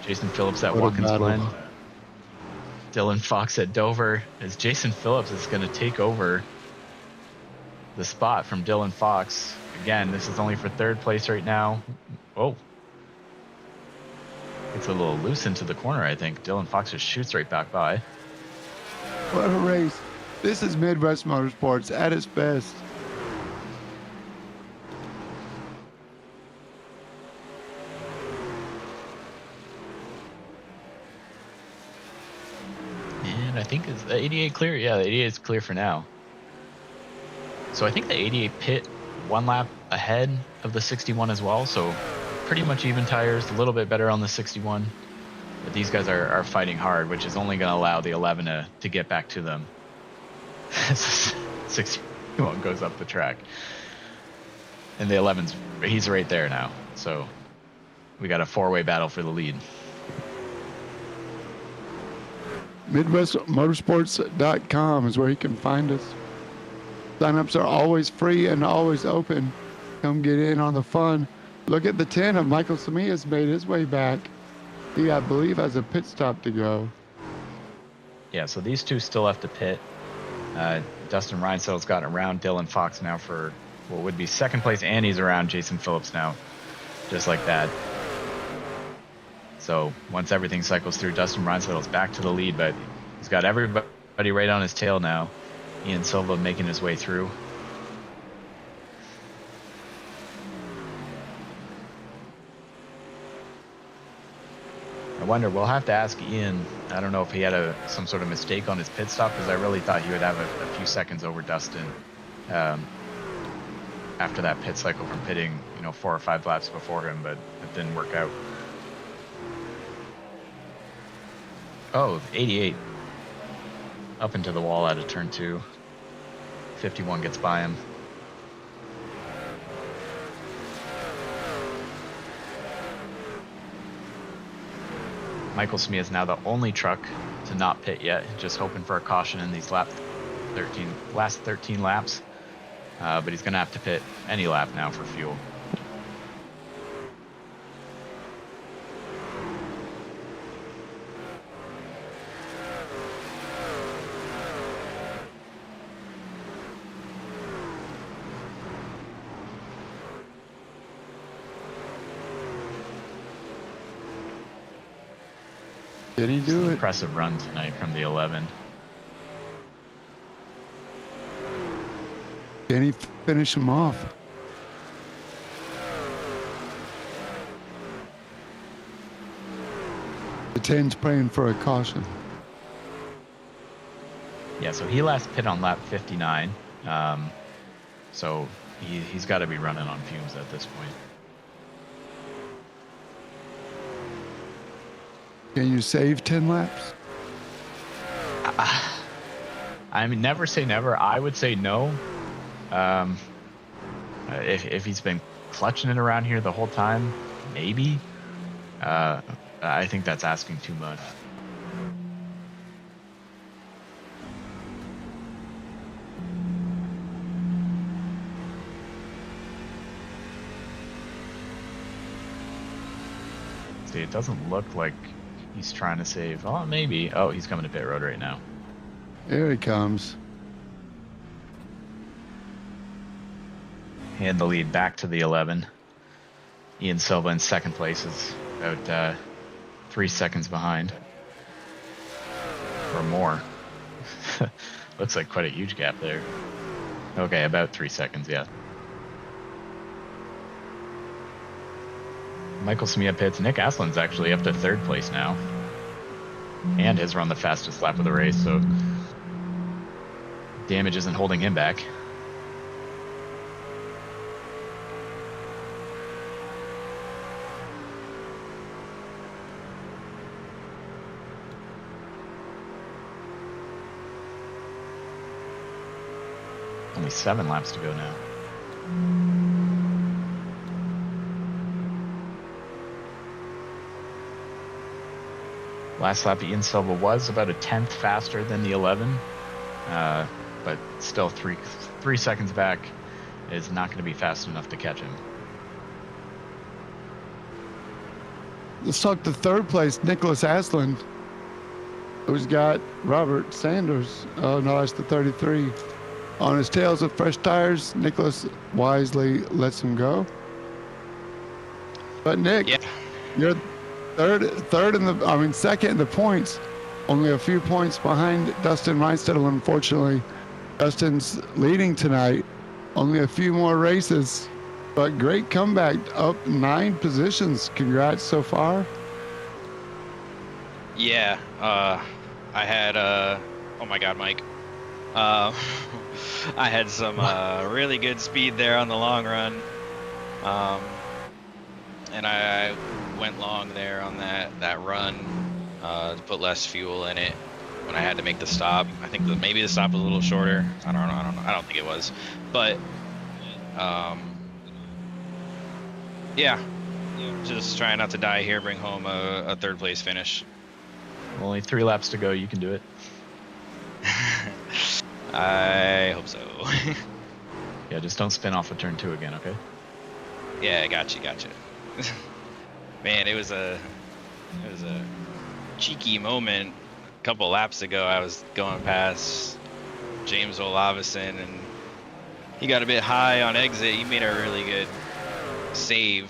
Jason Phillips at Watkins Glen. Dylan Fox at Dover, as Jason Phillips is going to take over the spot from Dylan Fox. Again, this is only for 3rd place right now. Oh. It's a little loose into the corner, I think. Dylan Fox just shoots right back by. What a race. This is Midwest Motorsports at its best. And I think is the 88 clear? Yeah, the 88 is clear for now. So I think the 88 pit 1 lap ahead of the 61 as well. So pretty much even tires, a little bit better on the 61. But these guys are fighting hard, which is only going to allow the 11 to get back to them. 61 goes up the track. And the 11's, he's right there now. So we got a 4-way battle for the lead. MidwestMotorsports.com is where you can find us. Signups are always free and always open. Come get in on the fun. Look at the 10 of Michael Samia's made his way back. He, I believe, has a pit stop to go. Yeah, so these two still have to pit. Dustin Reinsettle's gotten around Dylan Fox now for what would be 2nd place, and he's around Jason Phillips now, just like that. So once everything cycles through, Dustin Reinsettle's back to the lead, but he's got everybody right on his tail now. Ian Silva making his way through. I wonder, we'll have to ask Ian. I don't know if he had some sort of mistake on his pit stop, because I really thought he would have a few seconds over Dustin after that pit cycle from pitting, 4 or 5 laps before him, but it didn't work out. Oh, 88. Up into the wall out of turn 2. 51 gets by him. Michael Smee is now the only truck to not pit yet, just hoping for a caution in these last 13 laps. But he's going to have to pit any lap now for fuel. Did he do it? Impressive run tonight from the 11. Can he finish him off? The 10's praying for a caution. Yeah, so he last pit on lap 59. So he's got to be running on fumes at this point. Can you save 10 laps? I mean, never say never. I would say no. If he's been clutching it around here the whole time, maybe. I think that's asking too much. See, it doesn't look like he's trying to save. Oh, maybe. Oh, he's coming to pit road right now. Here he comes. Hand the lead back to the 11. Ian Silva in second place is about 3 seconds behind. Or more. Looks like quite a huge gap there. Okay, about 3 seconds, yeah. Michael Samia pits. Nick Aslan's actually up to third place now. And has run the fastest lap of the race, so damage isn't holding him back. Only 7 laps to go now. Last lap, Ian Silva was about a 10th faster than the 11, but still three seconds back is not going to be fast enough to catch him. Let's talk to third place, Nicholas Aslan, who's got Robert Sanders. Oh, no, that's the 33. On his tails with fresh tires, Nicholas wisely lets him go. But Nick, Yeah. you're second in the points. Only a few points behind Dustin Reinstedel, unfortunately. Dustin's leading tonight. Only a few more races, but great comeback, up 9 positions. Congrats so far. Yeah, I had oh my God, Mike. I had some really good speed there on the long run, and I went long there on that run to put less fuel in it when I had to make the stop. I think maybe the stop was a little shorter. I don't know. I don't think it was, but yeah, just trying not to die here. Bring home a third place finish. Only 3 laps to go. You can do it. I hope so. Yeah, just don't spin off of turn 2 again, okay? Yeah, gotcha. Man, it was a cheeky moment. A couple laps ago, I was going past James Olavison, and he got a bit high on exit. He made a really good save,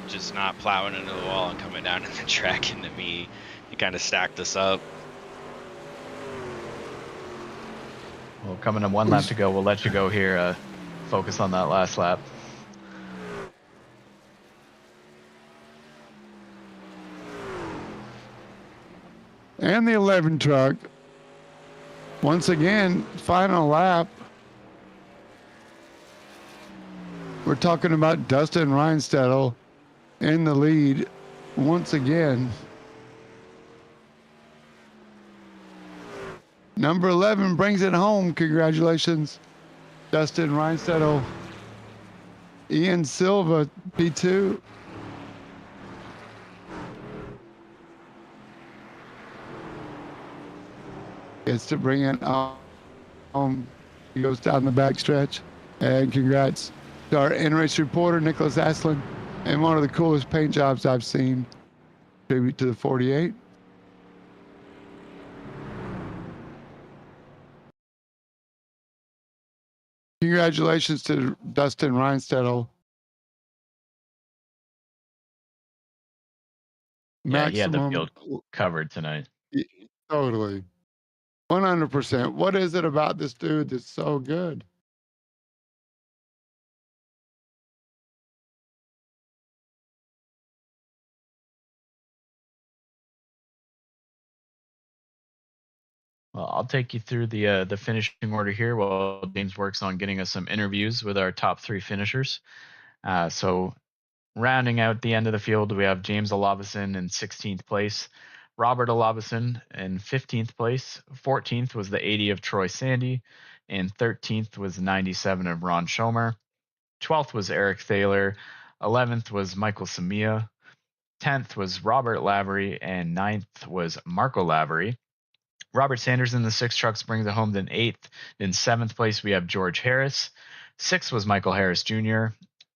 just not plowing into the wall and coming down in the track into me. He kind of stacked us up. Well, coming to 1 lap to go, we'll let you go here. Focus on that last lap. And the 11 truck. Once again, final lap. We're talking about Dustin Reinstedel in the lead once again. Number 11 brings it home. Congratulations, Dustin Reinstedel. Ian Silva, P2. Gets to bring it home. He goes down the backstretch. And congrats to our in-race reporter, Nicholas Aslan, and one of the coolest paint jobs I've seen. Tribute to the 48. Congratulations to Dustin Reinstedel. Yeah, he had the maximum. field covered tonight. Totally. 100%. What is it about this dude that's so good? Well, I'll take you through the finishing order here while James works on getting us some interviews with our top 3 finishers. So rounding out the end of the field, we have James Olabison in 16th place, Robert Olabison in 15th place, 14th was the 80 of Troy Sandy, and 13th was the 97 of Ron Schomer. 12th was Eric Thaler, 11th was Michael Samia, 10th was Robert Lavery, and 9th was Marco Lavery. Robert Sanders in the 6 trucks brings it home in 8th. In 7th place, we have George Harris. 6th was Michael Harris Jr.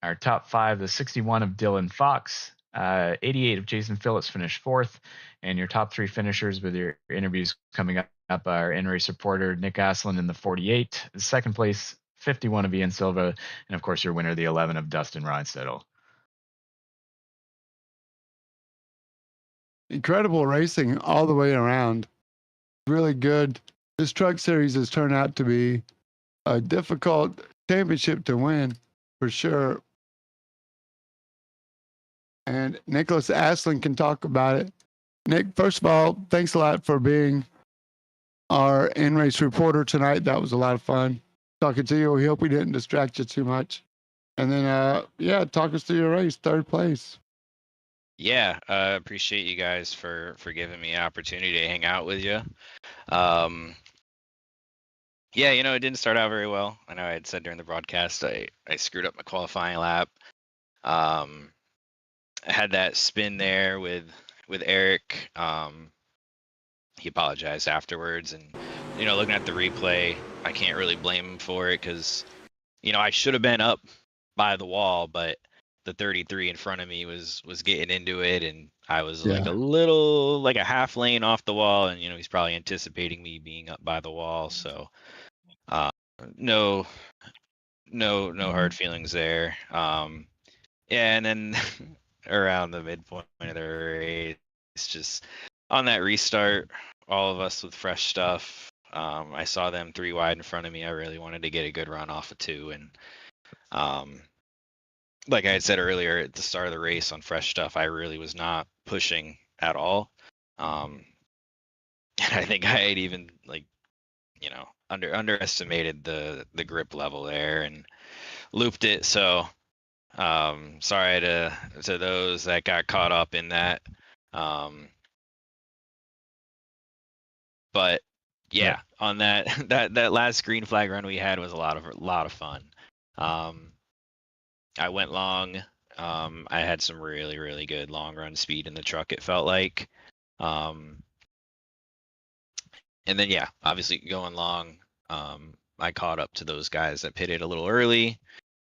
Our top 5, the 61 of Dylan Fox, 88 of Jason Phillips finished 4th. And your top 3 finishers with your interviews coming up are in-race reporter Nick Aslin in the 48. 2nd place, 51 of Ian Silva. And of course, your winner, the 11 of Dustin Reinstedel. Incredible racing all the way around. Really good. This truck series has turned out to be a difficult championship to win for sure. And Nicholas Aslin can talk about it. Nick, first of all, thanks a lot for being our in-race reporter tonight. That was a lot of fun talking to you. We hope we didn't distract you too much. And then, talk us through your race, 3rd place. Yeah, appreciate you guys for giving me an opportunity to hang out with you. Yeah, it didn't start out very well. I know I had said during the broadcast I screwed up my qualifying lap. I had that spin there with Eric. He apologized afterwards, and looking at the replay, I can't really blame him for it because I should have been up by the wall, but the 33 in front of me was getting into it, and I was like a half lane off the wall, and he's probably anticipating me being up by the wall, so no hard feelings there. And then around the midpoint of the race, just on that restart, all of us with fresh stuff. I saw them 3 wide in front of me. I really wanted to get a good run off of 2, and like I had said earlier at the start of the race on fresh stuff, I really was not pushing at all. And I think I had even underestimated the grip level there and looped it. So sorry to those that got caught up in that. But yeah, on that last green flag run we had was a lot of fun. I went long. I had some really, really good long run speed in the truck, it felt like. And then, yeah, obviously going long, I caught up to those guys that pitted a little early.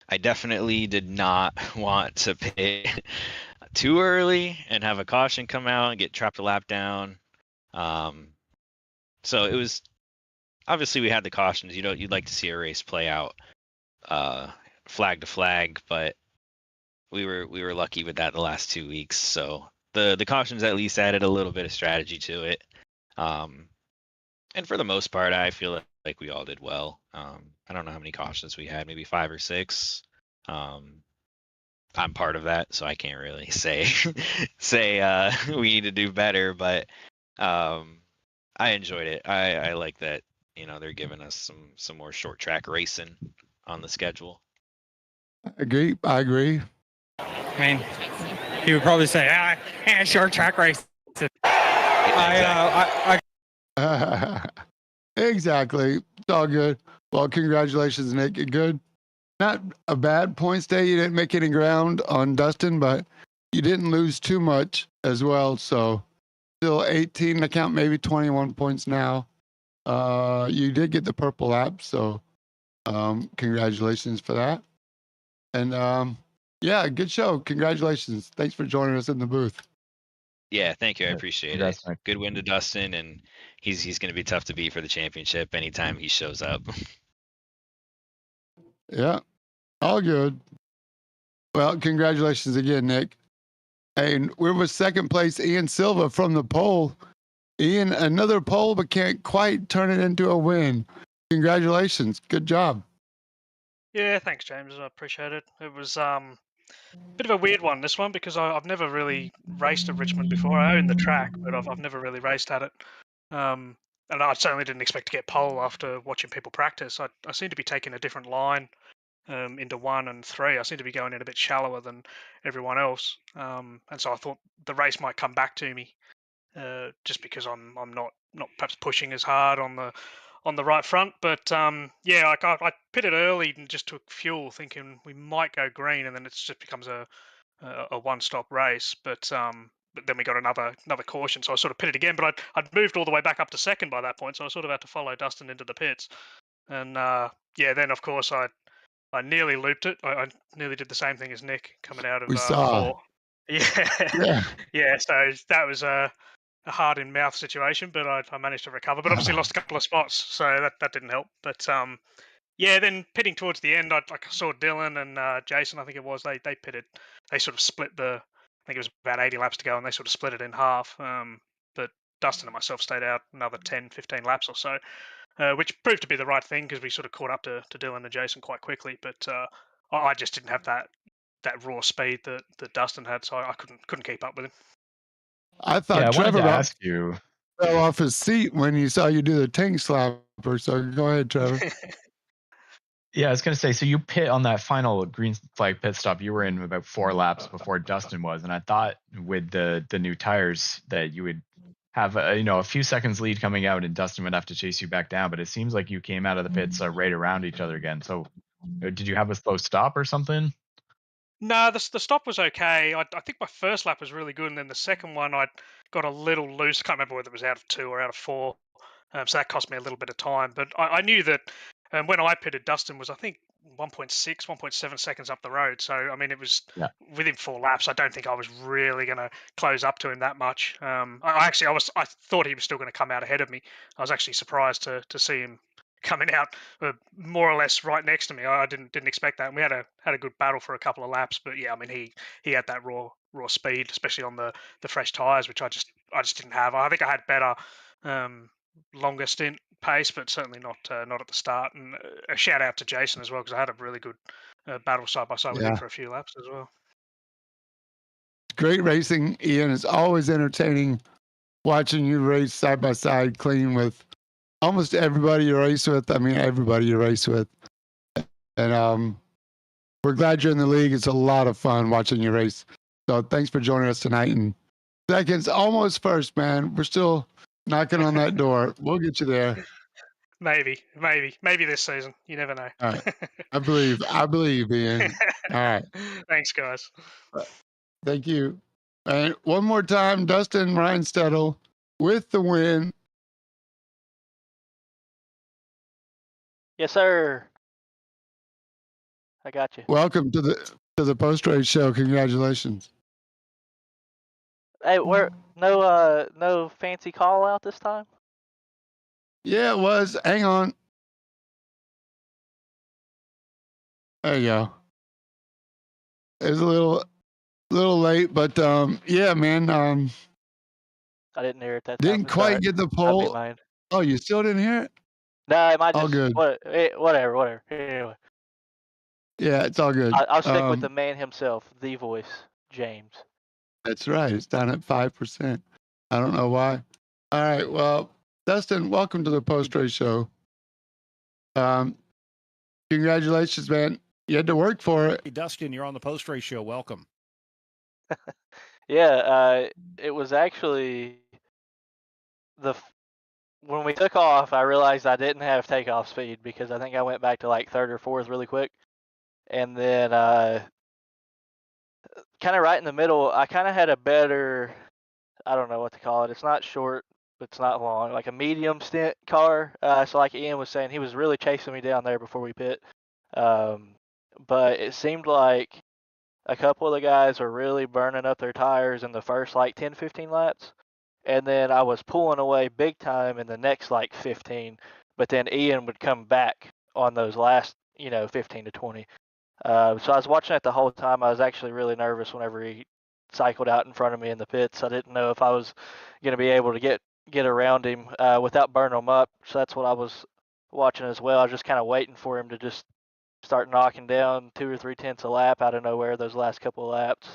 I definitely did not want to pit too early and have a caution come out and get trapped a lap down. So it was, obviously we had the cautions. You'd like to see a race play out flag to flag, but we were lucky with that the last 2 weeks. So the cautions at least added a little bit of strategy to it. And for the most part, I feel like we all did well. I don't know how many cautions we had, maybe 5 or 6. I'm part of that, so I can't really say we need to do better, but I enjoyed it. I like that, they're giving us some more short track racing on the schedule. I agree. I mean, he would probably say, short track race. Exactly. It's all good. Well, congratulations, Nick. Good. Not a bad points day. You didn't make any ground on Dustin, but you didn't lose too much as well. So still 18 to count, maybe 21 points now. You did get the purple lap, so congratulations for that. And good show. Congratulations. Thanks for joining us in the booth. Yeah, thank you. I appreciate it. Good win to Dustin, and he's going to be tough to beat for the championship anytime he shows up. Yeah, all good. Well, congratulations again, Nick. And we're with second place Ian Silva from the pole. Ian, another pole, but can't quite turn it into a win. Congratulations. Good job. Yeah, thanks, James. I appreciate it. It was a bit of a weird one, this one, because I've never really raced at Richmond before. I own the track, but I've never really raced at it. And I certainly didn't expect to get pole after watching people practice. I seem to be taking a different line into 1 and 3. I seem to be going in a bit shallower than everyone else. And so I thought the race might come back to me just because I'm not perhaps pushing as hard on the right front. But yeah, I pitted early and just took fuel, thinking we might go green, and then it just becomes a one-stop race. But then we got another caution, so I sort of pitted again. But I'd moved all the way back up to second by that point, so I sort of had to follow Dustin into the pits. And yeah, then of course I nearly looped it. I nearly did the same thing as Nick coming out of We saw. 4. Yeah, yeah. So that was a heart in mouth situation, but I managed to recover. But obviously lost a couple of spots, so that didn't help. But yeah, then pitting towards the end, I saw Dylan and Jason. I think it was they pitted. They sort of split the. I think it was about 80 laps to go, and they sort of split it in half. But Dustin and myself stayed out another 10, 15 laps or so, which proved to be the right thing because we sort of caught up to Dylan and Jason quite quickly. But I just didn't have that raw speed that Dustin had, so I couldn't keep up with him. I thought Yeah, I wanted Trevor to ask you. fell off his seat when he saw you do the tank slapper. So go ahead, Trevor. Yeah, I was going to say, so you pit on that final green flag pit stop. You were in about 4 laps before Dustin was, and I thought with the new tires that you would have a few seconds lead coming out, and Dustin would have to chase you back down. But it seems like you came out of the pits right around each other again. So did you have a slow stop or something? No, the stop was okay. I think my first lap was really good, and then the second one I got a little loose. Can't remember whether it was out of 2 or out of 4. So that cost me a little bit of time. But I knew that when I pitted, Dustin was, I think, 1.6, 1.7 seconds up the road. So, I mean, it was within 4 laps. I don't think I was really going to close up to him that much. I thought he was still going to come out ahead of me. I was actually surprised to see him coming out more or less right next to me. I didn't expect that. And we had a good battle for a couple of laps. But yeah, I mean, he had that raw speed, especially on the fresh tires, which I just didn't have. I think I had better longer stint pace, but certainly not at the start. And a shout out to Jason as well, because I had a really good battle side by side with him for a few laps as well. Great racing, Ian. It's always entertaining watching you race side by side, clean with almost everybody you race with. I mean, everybody you race with. And we're glad you're in the league. It's a lot of fun watching you race. So thanks for joining us tonight. And seconds, almost first, man. We're still knocking on that door. We'll get you there. Maybe this season. You never know. All right. I believe, Ian. All right. Thanks, guys. Thank you. And one more time, Dustin Reinstedel with the win. Yes, sir. I got you. Welcome to the post race show. Congratulations. Hey, we're no fancy call out this time? Yeah, it was. Hang on. There you go. It was a little late, but yeah, man. I didn't hear it that time. Didn't quite get the poll. Oh, you still didn't hear it? No, it might just. All good. Whatever. Anyway. Yeah, it's all good. I'll stick with the man himself, the voice, James. That's right. It's down at 5%. I don't know why. All right. Well, Dustin, welcome to the post race show. Congratulations, man. You had to work for it. Hey, Dustin, you're on the post race show. Welcome. Yeah, it was actually when we took off, I realized I didn't have takeoff speed because I think I went back to like 3rd or 4th really quick. And then kind of right in the middle, I kind of had a better, I don't know what to call it. It's not short, but it's not long, like a medium stint car. So like Ian was saying, he was really chasing me down there before we pit. But it seemed like a couple of the guys were really burning up their tires in the first like 10, 15 laps. And then I was pulling away big time in the next like 15. But then Ian would come back on those last, 15 to 20. So I was watching it the whole time. I was actually really nervous whenever he cycled out in front of me in the pits. I didn't know if I was going to be able to get around him without burning him up. So that's what I was watching as well. I was just kind of waiting for him to just start knocking down 2 or 3 tenths a lap out of nowhere those last couple of laps,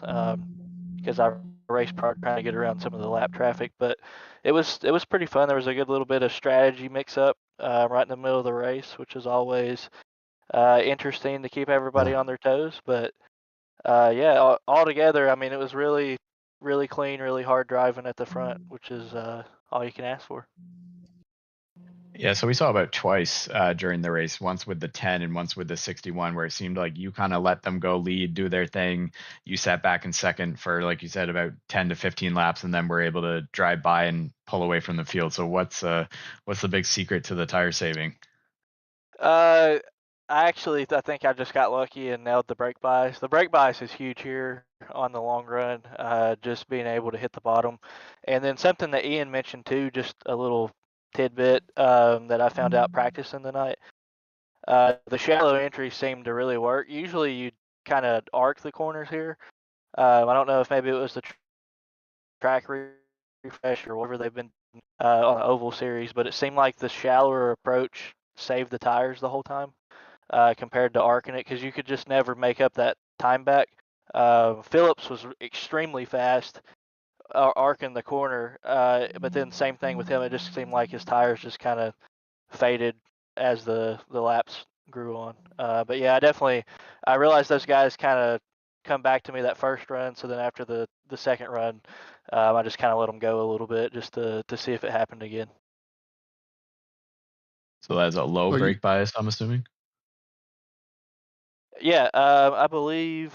because I raced hard trying to get around some of the lap traffic. But it was pretty fun. There was a good little bit of strategy mix up right in the middle of the race, which is always interesting to keep everybody on their toes. But yeah, all together, I mean, it was really clean, really hard driving at the front, which is all you can ask for. Yeah, so we saw about twice during the race, once with the 10 and once with the 61, where it seemed like you kind of let them go lead, do their thing. You sat back in second for, like you said, about 10 to 15 laps, and then were able to drive by and pull away from the field. So what's the big secret to the tire saving? I think I just got lucky and nailed the brake bias. The brake bias is huge here on the long run, just being able to hit the bottom. And then something that Ian mentioned too, just a little tidbit that I found out practicing tonight. The shallow entries seem to really work. Usually you kind of arc the corners here. I don't know if maybe it was the track refresh or whatever they've been on the oval series, but it seemed like the shallower approach saved the tires the whole time compared to arcing it, because you could just never make up that time back. Phillips was extremely fast arcing the corner, but then same thing with him. It just seemed like his tires just kind of faded as the laps grew on. But yeah, I realized those guys kind of come back to me that first run. So then after the second run, I just kind of let them go a little bit just to see if it happened again. So that's a low brake bias, I'm assuming? Yeah, I believe,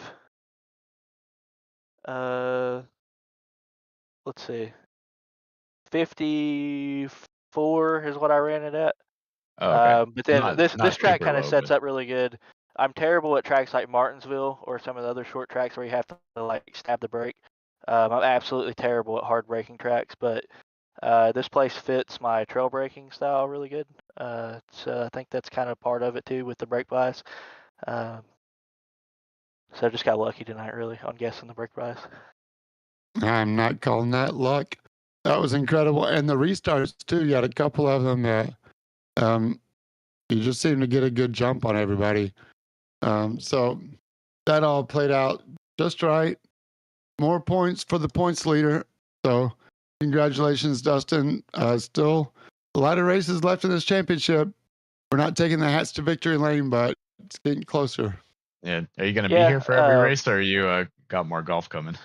let's see, 54 is what I ran it at. Oh, okay. But then this track super kind of low, sets but- up really good. I'm terrible at tracks like Martinsville or some of the other short tracks where you have to like stab the brake. I'm absolutely terrible at hard braking tracks, but this place fits my trail braking style really good. So I think that's kind of part of it too with the brake bias. So I just got lucky tonight, really, on guessing the brake bias. I'm not calling that luck. That was incredible. And the restarts, too, you had a couple of them that you just seemed to get a good jump on everybody. So that all played out just right. More points for the points leader. So congratulations, Dustin. Still a lot of races left in this championship. We're not taking the hats to victory lane, but it's getting closer. Yeah. Are you going to be here for every race, or you got more golf coming?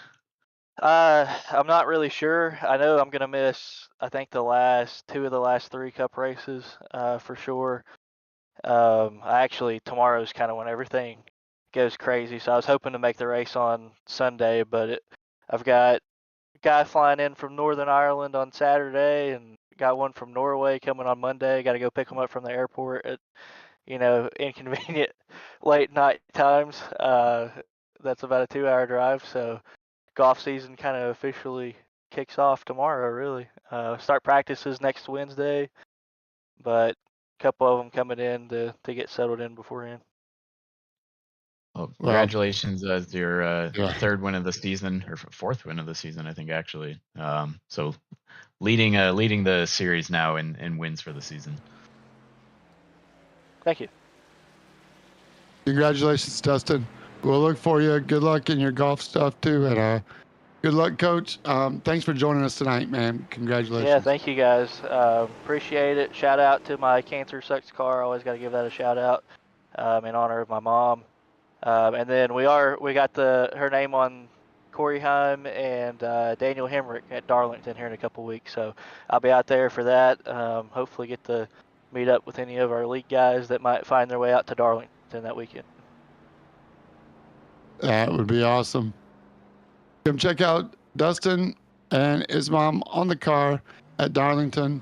I'm not really sure. I know I'm gonna miss, I think, the last 2 of the last 3 Cup races for sure. Tomorrow's kind of when everything goes crazy, so I was hoping to make the race on Sunday, but I've got a guy flying in from Northern Ireland on Saturday, and got one from Norway coming on Monday. Got to go pick them up from the airport at inconvenient late night times. That's about a 2-hour drive, so golf season kind of officially kicks off tomorrow, really. Start practices next Wednesday, but a couple of them coming in to get settled in beforehand. Well, congratulations as your third win of the season, or fourth win of the season, I think, actually. So leading the series now in wins for the season. Thank you. Congratulations, Dustin. We'll look for you. Good luck in your golf stuff, too. And good luck, Coach. Thanks for joining us tonight, man. Congratulations. Yeah, thank you, guys. Appreciate it. Shout out to my Cancer Sucks car. Always got to give that a shout out in honor of my mom. And then we got her name on Corey Heim and Daniel Hemrick at Darlington here in a couple weeks. So I'll be out there for that. Hopefully get to meet up with any of our league guys that might find their way out to Darlington that weekend. That would be awesome. Come check out Dustin and his mom on the car at Darlington.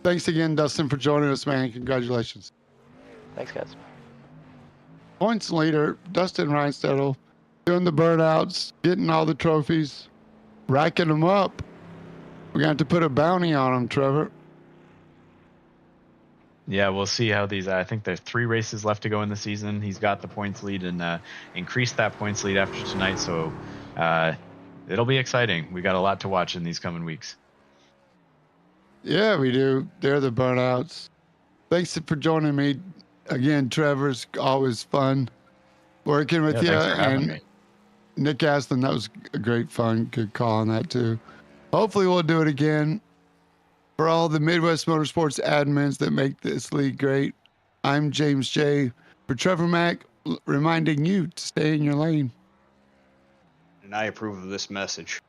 Thanks again, Dustin, for joining us, man. Congratulations. Thanks, guys. Points leader, Dustin Reinstedel, doing the burnouts, getting all the trophies, racking them up. We're going to have to put a bounty on him, Trevor. Yeah, we'll see how these. I think there's 3 races left to go in the season. He's got the points lead and increased that points lead after tonight. So it'll be exciting. We got a lot to watch in these coming weeks. Yeah, we do. They're the burnouts. Thanks for joining me again, Trevor. It's always fun working with you. Thanks for having And me. Nick Aston, that was a great fun. Good call on that too. Hopefully we'll do it again. For all the Midwest Motorsports admins that make this league great, I'm James J. For Trevor Mack, reminding you to stay in your lane. And I approve of this message.